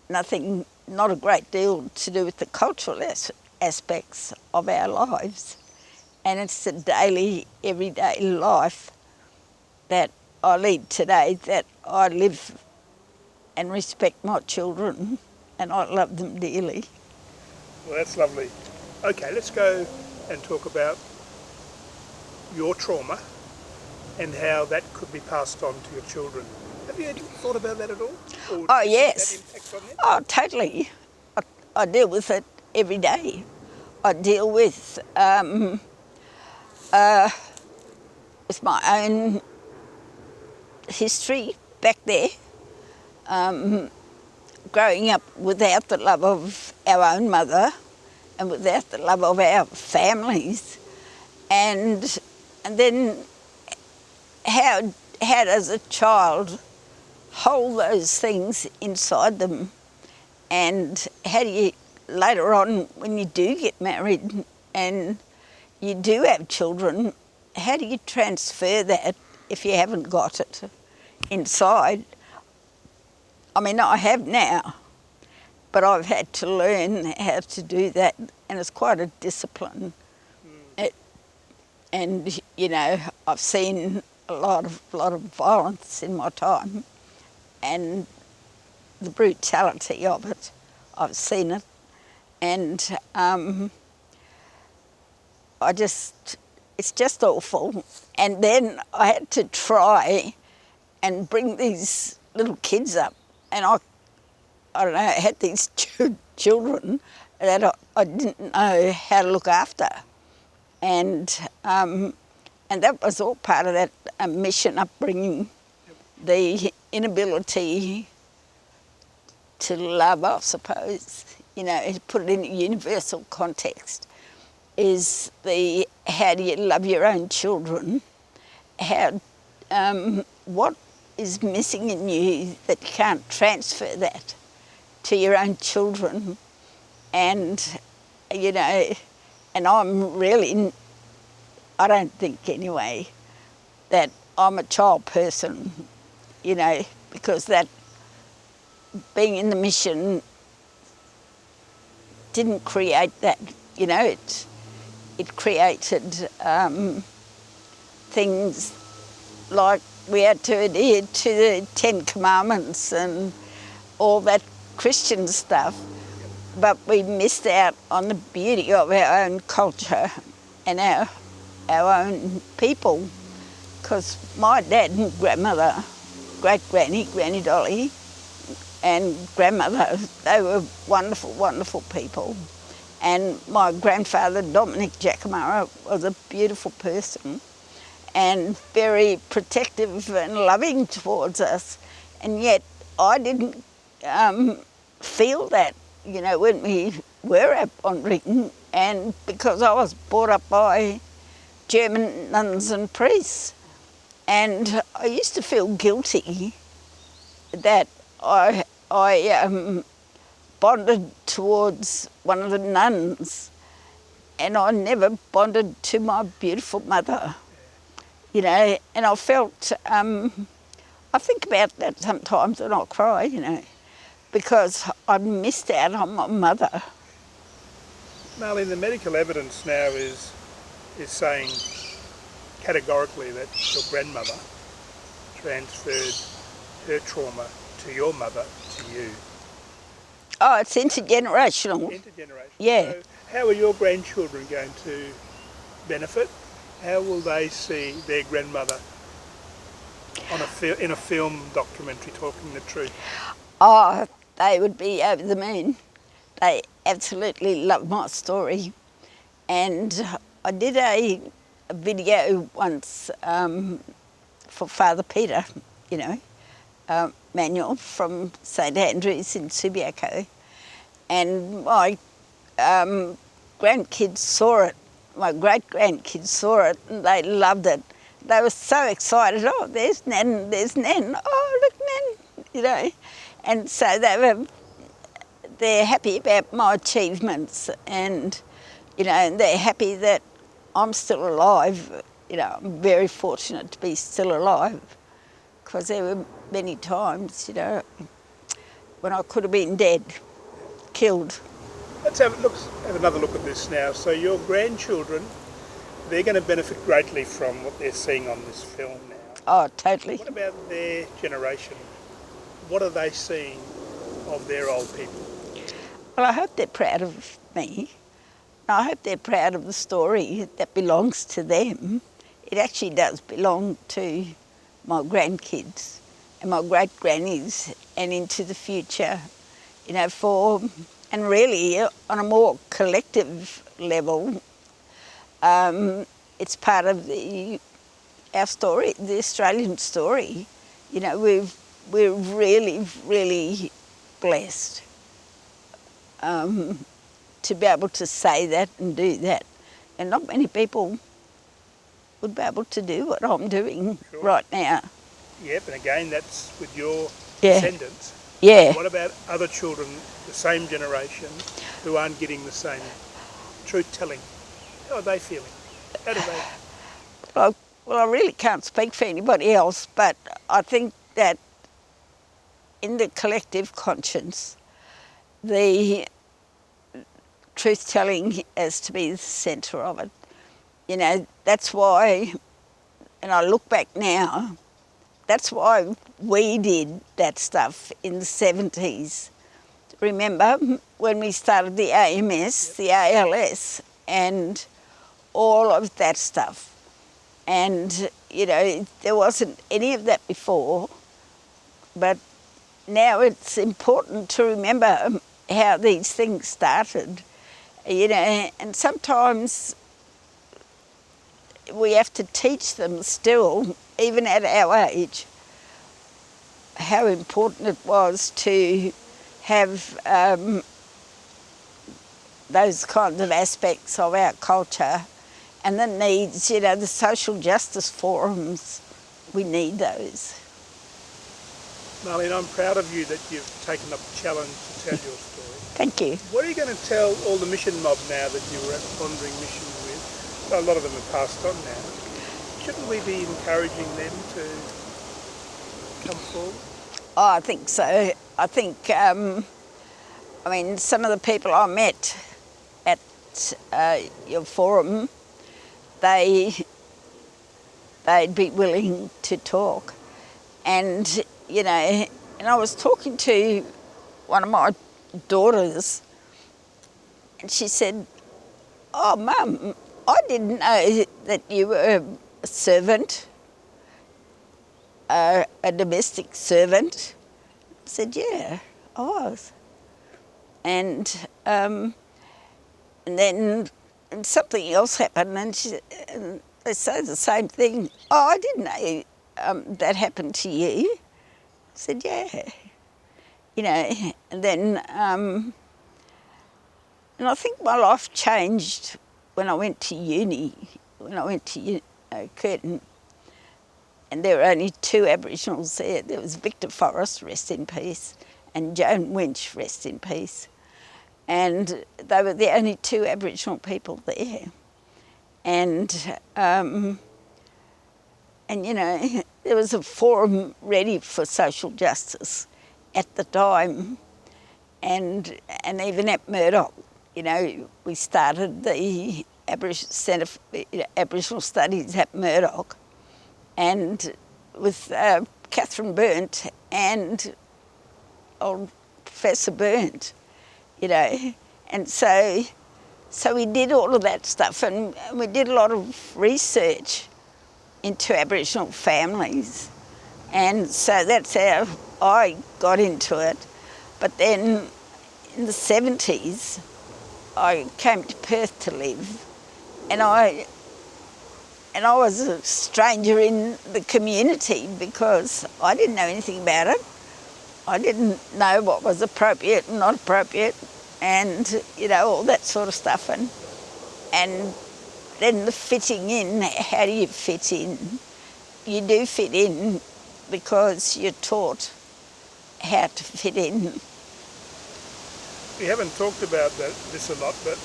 nothing, not a great deal to do with the cultural aspects of our lives. And it's the daily, everyday life that I lead today, that I live and respect my children, and I love them dearly. Well, that's lovely. Okay, let's go and talk about your trauma and how that could be passed on to your children. Have you thought about that at all? Or yes. That impact on them? Oh, totally. I deal with it every day. I deal with my own history back there, growing up without the love of our own mother and without the love of our families, and then how does a child hold those things inside them, and how do you later on, when you do get married and you do have children, how do you transfer that if you haven't got it inside? I mean, I have now, but I've had to learn how to do that, and it's quite a discipline. And I've seen a lot of violence in my time, and the brutality of it. I've seen it, and it's just awful. And then I had to try and bring these little kids up, and I don't know, I had these children that I didn't know how to look after. And that was all part of that mission upbringing, the inability to love, I suppose, to put it in a universal context, is how do you love your own children? What is missing in you that you can't transfer that to your own children? And, and I'm really, I don't think anyway, that I'm a child person, because that being in the mission didn't create that, it created things like we had to adhere to the 10 Commandments and all that Christian stuff, but we missed out on the beauty of our own culture and our our own people, because my dad and grandmother, great-granny, Granny Dolly, and grandmother, they were wonderful, wonderful people. And my grandfather, Marlene Jackamarra, was a beautiful person and very protective and loving towards us. And yet I didn't feel that, you know, when we were at Bondring, and because I was brought up by German nuns and priests. And I used to feel guilty that I bonded towards one of the nuns, and I never bonded to my beautiful mother, you know, and I felt, I think about that sometimes and I cry, you know, because I missed out on my mother. Marlene, the medical evidence now is saying categorically that your grandmother transferred her trauma to your mother, to you. Oh, it's intergenerational. Intergenerational. Yeah. So how are your grandchildren going to benefit? How will they see their grandmother in a film documentary talking the truth? Oh, they would be over the moon. They absolutely love my story. And I did a video once for Father Peter, you know, Manuel from St Andrews in Subiaco. And my grandkids saw it, my great-grandkids saw it, and they loved it. They were so excited. Oh, there's Nan, there's Nan. Oh, look, Nan, you know. And so they're happy about my achievements, and, you know, and they're happy that I'm still alive. You know, I'm very fortunate to be still alive, because there were many times, you know, when I could have been dead, killed. Let's have another look at this now. So your grandchildren, they're going to benefit greatly from what they're seeing on this film now. Oh, totally. What about their generation? What are they seeing of their old people? Well, I hope they're proud of me. I hope they're proud of the story that belongs to them. It actually does belong to my grandkids and my great-grannies and into the future, you know, and really on a more collective level, it's part of our story, the Australian story. You know, we're really, really blessed to be able to say that and do that. And not many people would be able to do what I'm doing right now. Yep, and again, that's with your descendants. Yeah. What about other children, the same generation, who aren't getting the same truth-telling? How are they feeling? How do they... Well, I really can't speak for anybody else, but I think that in the collective conscience, the truth-telling has to be the centre of it. You know, that's why, and I look back now, that's why we did that stuff in the 70s. Remember when we started the AMS, the ALS, and all of that stuff. And, you know, there wasn't any of that before, but now it's important to remember how these things started, you know, and sometimes we have to teach them still, even at our age, how important it was to have those kinds of aspects of our culture and the needs, you know, the social justice forums. We need those. Marlene, I'm proud of you that you've taken up the challenge to tell your story. Thank you. What are you going to tell all the mission mob now that you were at Pondering Mission with? A lot of them have passed on now. Shouldn't we be encouraging them to come forward? Oh, I think so. I think, I mean, some of the people I met at your forum, they'd be willing to talk. And, you know, and I was talking to one of my daughters, and she said, "Oh, Mum, I didn't know that you were a servant, a domestic servant. I said, yeah, I was. And then something else happened, and they say the same thing. Oh, I didn't know that happened to you. I said, yeah. You know, and then, and I think my life changed when I went to uni, Curtin, and there were only two Aboriginals there. There was Victor Forrest, rest in peace, and Joan Winch, rest in peace. And they were the only two Aboriginal people there. And you know, there was a forum ready for social justice at the time, and even at Murdoch, you know, we started the Centre for Aboriginal Studies at Murdoch, and with Catherine Burnt and old Professor Burnt, you know, and so we did all of that stuff, and we did a lot of research into Aboriginal families, and so that's how I got into it. But then in the 70s, I came to Perth to live, and I was a stranger in the community because I didn't know anything about it. I didn't know what was appropriate and not appropriate, and you know, all that sort of stuff. And then the fitting in, how do you fit in? You do fit in because you're taught how to fit in. We haven't talked about this a lot, but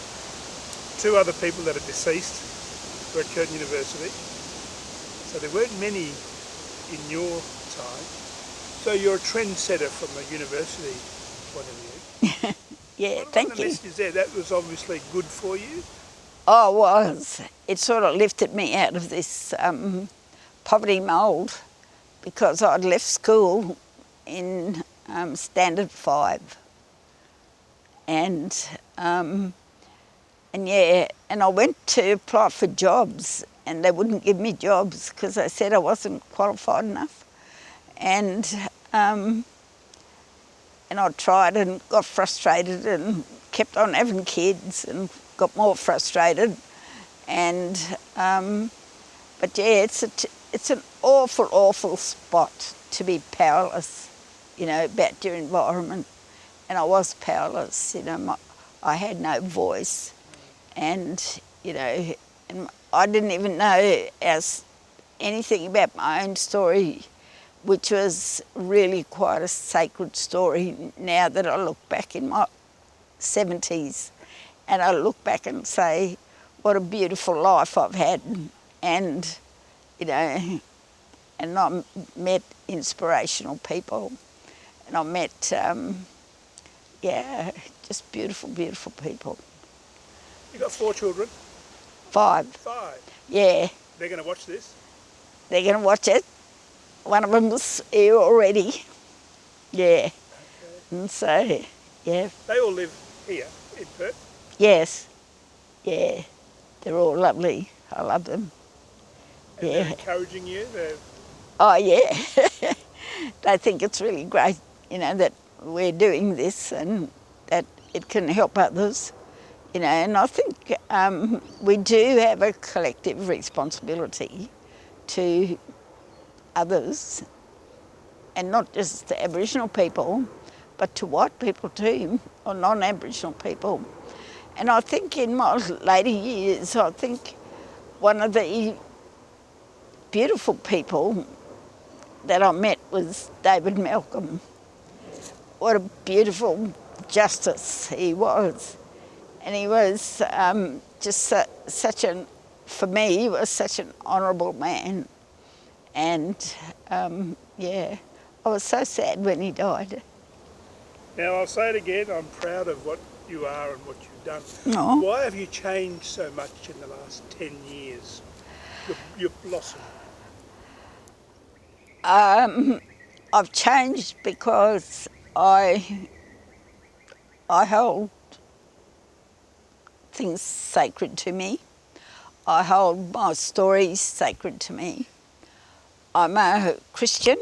two other people that are deceased were at Curtin University. So there weren't many in your time. So you're a trendsetter from a university point of view. Yeah, thank you. The messages there, that was obviously good for you. Oh, it was. It sort of lifted me out of this poverty mould because I'd left school in Standard 5. And yeah, and I went to apply for jobs, and they wouldn't give me jobs because they said I wasn't qualified enough. And I tried and got frustrated and kept on having kids and got more frustrated. And but yeah, it's an awful spot to be powerless, you know, about your environment. And I was powerless, you know, I had no voice, and you know, and I didn't even know anything about my own story, which was really quite a sacred story now that I look back in my 70s, and I look back and say, what a beautiful life I've had, and you know, and I met inspirational people, and I met yeah, just beautiful people. You got 4 children? 5. 5? Yeah. They're going to watch this? They're going to watch it. One of them's here already. Yeah. Okay. And so, yeah. They all live here in Perth? Yes. Yeah. They're all lovely. I love them. And yeah. They're encouraging you? Oh, yeah. They think it's really great, you know, that we're doing this and that it can help others, you know, and I think we do have a collective responsibility to others, and not just to Aboriginal people, but to white people too, or non-Aboriginal people. And I think in my later years, I think one of the beautiful people that I met was David Malcolm. What a beautiful justice he was. And he was just for me, he was such an honourable man. And yeah, I was so sad when he died. Now I'll say it again, I'm proud of what you are and what you've done. Aww. Why have you changed so much in the last 10 years? You've blossomed. I've changed because I hold things sacred to me. I hold my stories sacred to me. I'm a Christian.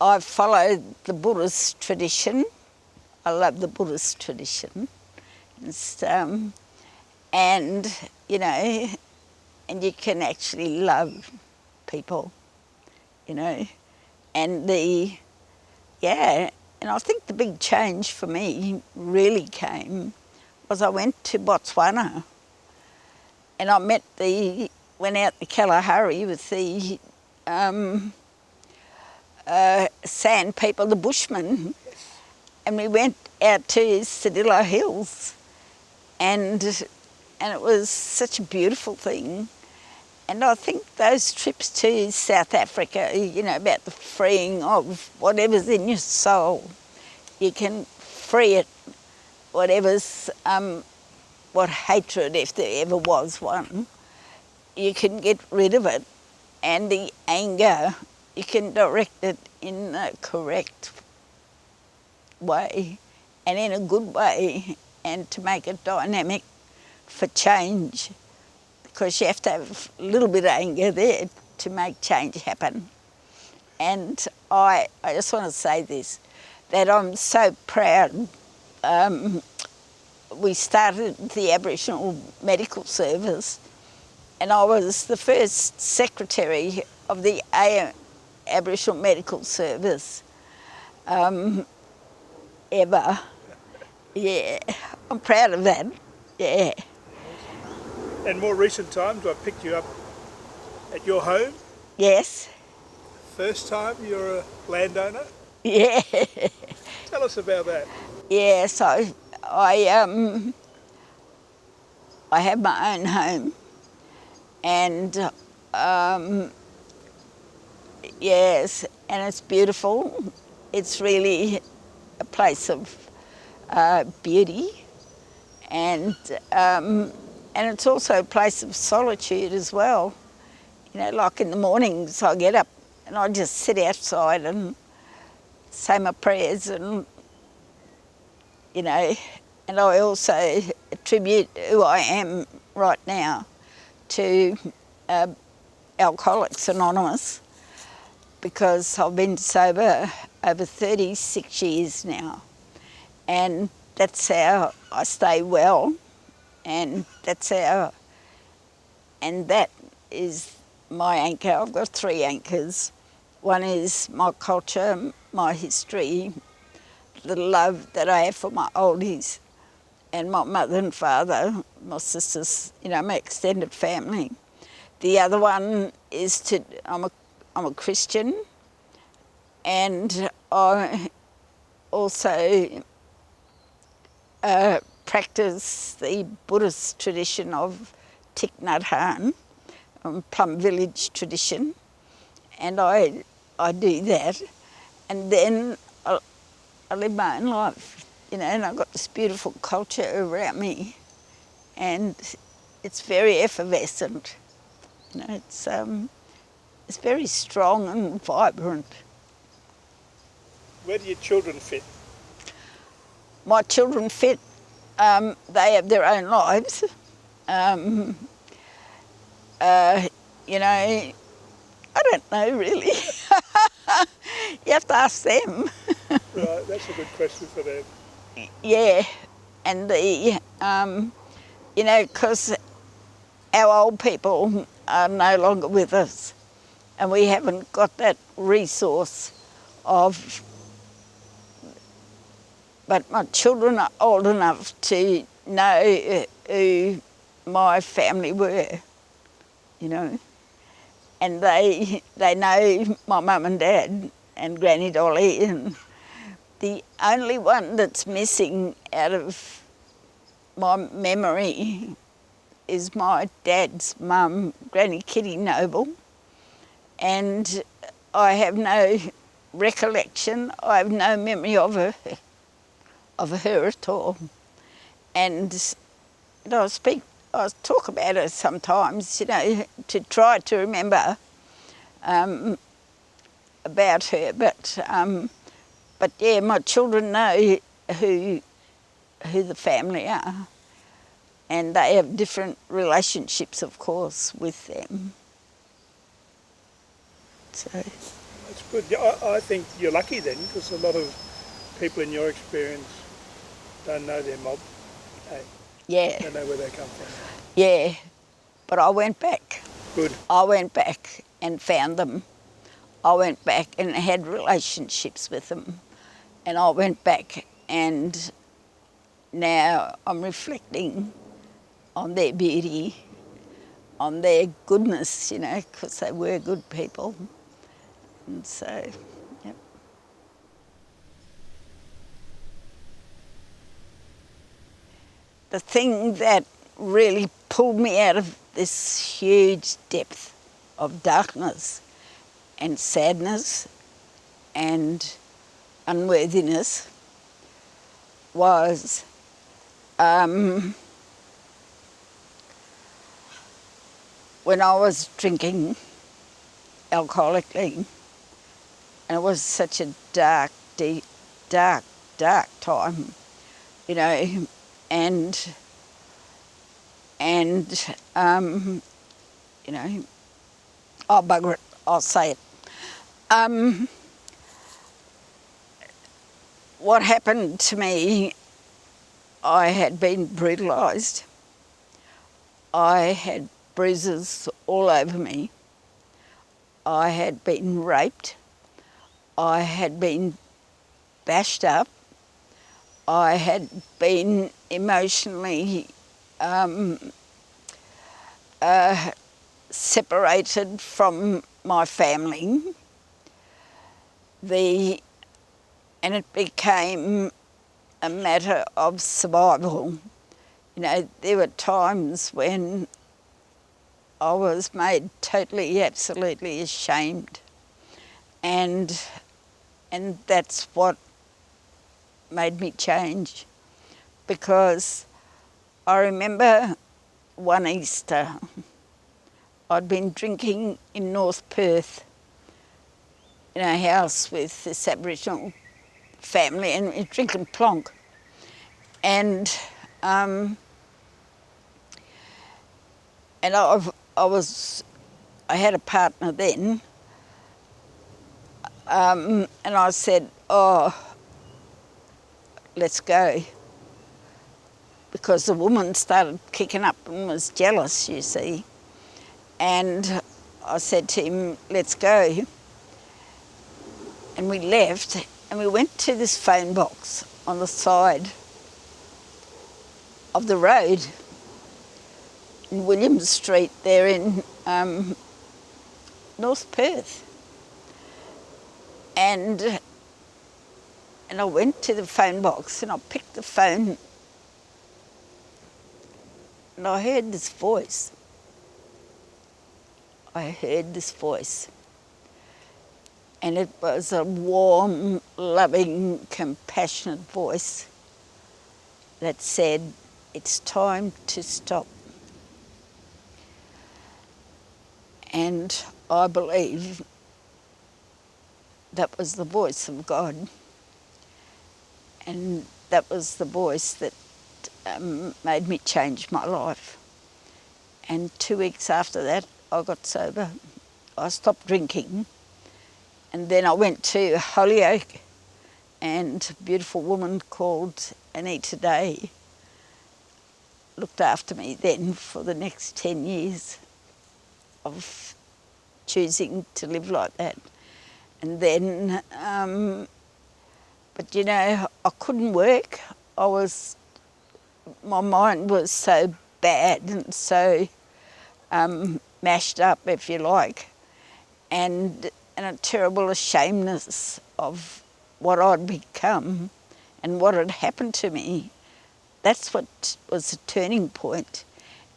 I follow the Buddhist tradition. I love the Buddhist tradition. It's, and, you know, and you can actually love people, you know. And and I think the big change for me really came was I went to Botswana and I went out to Kalahari with the sand people, the Bushmen, and we went out to Sedillo Hills, and it was such a beautiful thing. And I think those trips to South Africa, you know, about the freeing of whatever's in your soul, you can free it, whatever's, what hatred, if there ever was one, you can get rid of it. And the anger, you can direct it in the correct way and in a good way, and to make it dynamic for change, because you have to have a little bit of anger there to make change happen. And I just want to say this, that I'm so proud. We started the Aboriginal Medical Service, and I was the first secretary of the Aboriginal Medical Service ever. Yeah, I'm proud of that. Yeah. And more recent times, I picked you up at your home. Yes. First time you're a landowner. Yeah. Tell us about that. Yeah, so I have my own home, and yes, and it's beautiful. It's really a place of beauty, and it's also a place of solitude as well. You know, like in the mornings I get up and I just sit outside and say my prayers, and, you know, and I also attribute who I am right now to Alcoholics Anonymous, because I've been sober over 36 years now, and that's how I stay well, and that's how, and that is my anchor. I've got 3 anchors. One is my culture, my history, the love that I have for my oldies and my mother and father, my sisters, you know, my extended family. The other one is I'm a Christian, and I also practice the Buddhist tradition of Thich Nhat Hanh, Plum Village tradition, and I do that, and then I live my own life, you know, and I've got this beautiful culture around me, and it's very effervescent. You know, it's very strong and vibrant. Where do your children fit? My children fit. They have their own lives. You know, I don't know really. You have to ask them. Right, that's a good question for them. Yeah, and you know, because our old people are no longer with us, and we haven't got that resource of. But my children are old enough to know who my family were, you know, and they know my mum and dad and Granny Dolly, and the only one that's missing out of my memory is my dad's mum, Granny Kitty Noble, and I have no recollection, I have no memory of her at all. And you know, I talk about her sometimes, you know, to try to remember about her, but yeah, my children know who the family are, and they have different relationships, of course, with them. So That's good. Yeah, I think you're lucky then, because a lot of people in your experience don't know their mob. Hey, yeah, don't know where they come from. yeah. But I went back. Good. I went back and found them. I went back and had relationships with them. And I went back, and now I'm reflecting on their beauty, on their goodness, you know, because they were good people. And so, yep. The thing that really pulled me out of this huge depth of darkness and sadness and unworthiness was when I was drinking alcoholically, and it was such a dark, deep, dark time, you know, and you know, oh bugger it, I'll say it. What happened to me, I had been brutalised. I had bruises all over me. I had been raped. I had been bashed up. I had been emotionally separated from my family. And it became a matter of survival. You know, there were times when I was made totally, absolutely ashamed. And that's what made me change, because I remember one Easter, I'd been drinking in North Perth in a house with this Aboriginal family, and we were drinking plonk. And I had a partner then, and I said, oh, let's go. Because the woman started kicking up and was jealous, you see. And I said to him, let's go. And we left, and we went to this phone box on the side of the road in William Street there in North Perth. And I went to the phone box and I picked the phone and I heard this voice. I heard this voice. And it was a warm, loving, compassionate voice that said, it's time to stop. And I believe that was the voice of God. And that was the voice that made me change my life. And 2 weeks after that, I got sober. I stopped drinking. And then I went to Holyoke, and a beautiful woman called Anita Day looked after me then for the next 10 years of choosing to live like that. And then, but you know, I couldn't work. My mind was so bad and so mashed up, if you like, and a terrible ashamedness of what I'd become and what had happened to me. That's what was the turning point.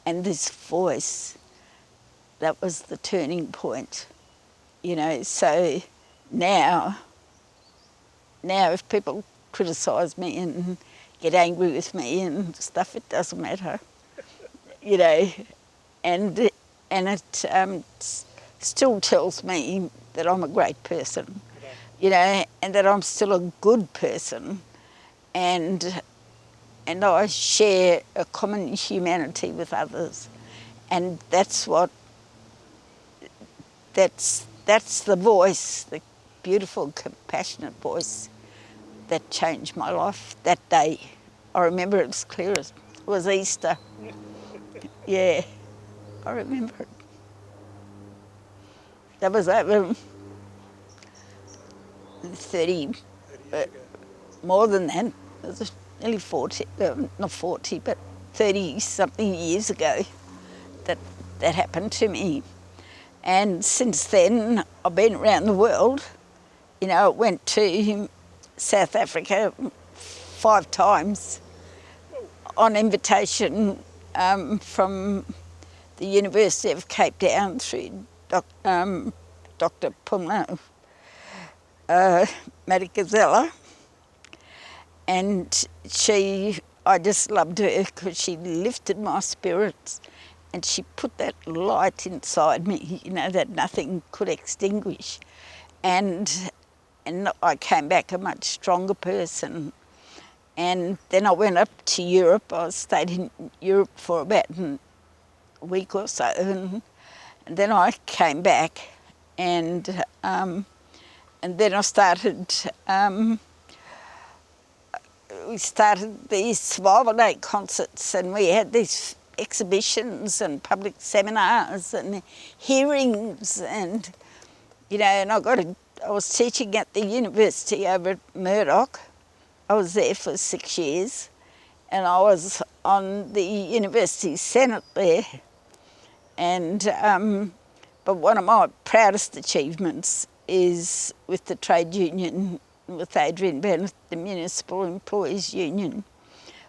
And this voice, that was the turning point. You know, so now if people criticise me and get angry with me and stuff, it doesn't matter. You know, and it still tells me that I'm a great person, you know, and that I'm still a good person. And and I share a common humanity with others, and that's the voice, the beautiful, compassionate voice that changed my life that day. I remember it as clear as it was Easter. Yeah, I remember it. That was over 30, more than that. It was nearly 40, not 40, but 30-something years ago that happened to me. And since then, I've been around the world. You know, I went to South Africa 5 times on invitation from the University of Cape Town through Dr. Pumla Madikizela. And I just loved her because she lifted my spirits and she put that light inside me, you know, that nothing could extinguish. And I came back a much stronger person. And then I went up to Europe. I stayed in Europe for about a week or so. And then I came back and then I started, we started these Survival Day concerts, and we had these exhibitions and public seminars and hearings, and, you know, and I was teaching at the university over at Murdoch. I was there for 6 years, and I was on the university senate there. And but one of my proudest achievements is with the trade union, with Adrian Bennett, the Municipal Employees Union,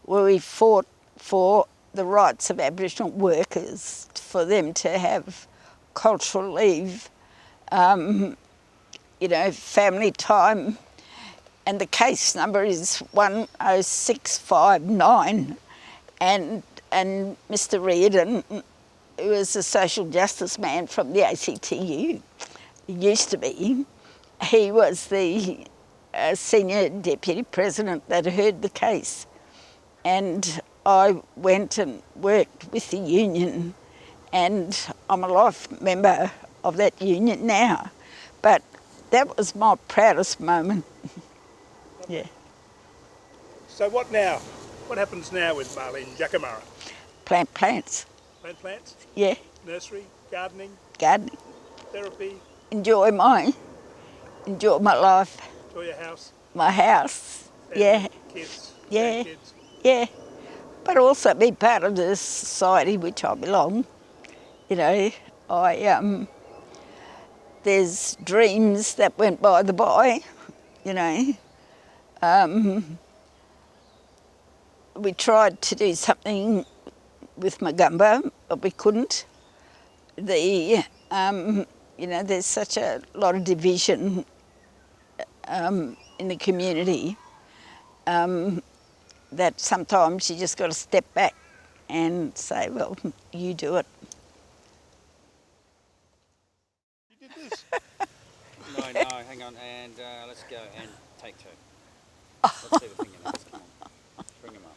where we fought for the rights of Aboriginal workers, for them to have cultural leave, you know, family time. And the case number is 10659. And Mr. Reardon, who was a social justice man from the ACTU, used to be, he was the senior deputy president that heard the case. And I went and worked with the union, and I'm a life member of that union now. But that was my proudest moment. Yeah. So what now? What happens now with Marlene Jackamarra? Plant plants. Plant plants? Yeah. Nursery? Gardening? Gardening. Therapy? Enjoy my life. Enjoy your house? My house. Family, yeah. Kids? Yeah. Kids? Yeah. But also be part of the society which I belong. You know, there's dreams that went by the by, you know. We tried to do something with Magumba, but we couldn't. You know, there's such a lot of division in the community that sometimes you just got to step back and say, well, you do it. You did this? No, hang on, and let's go and take 2. Let's see the fingernails, come on. Bring them up.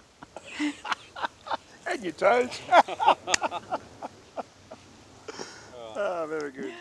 And your toes. Oh, very good.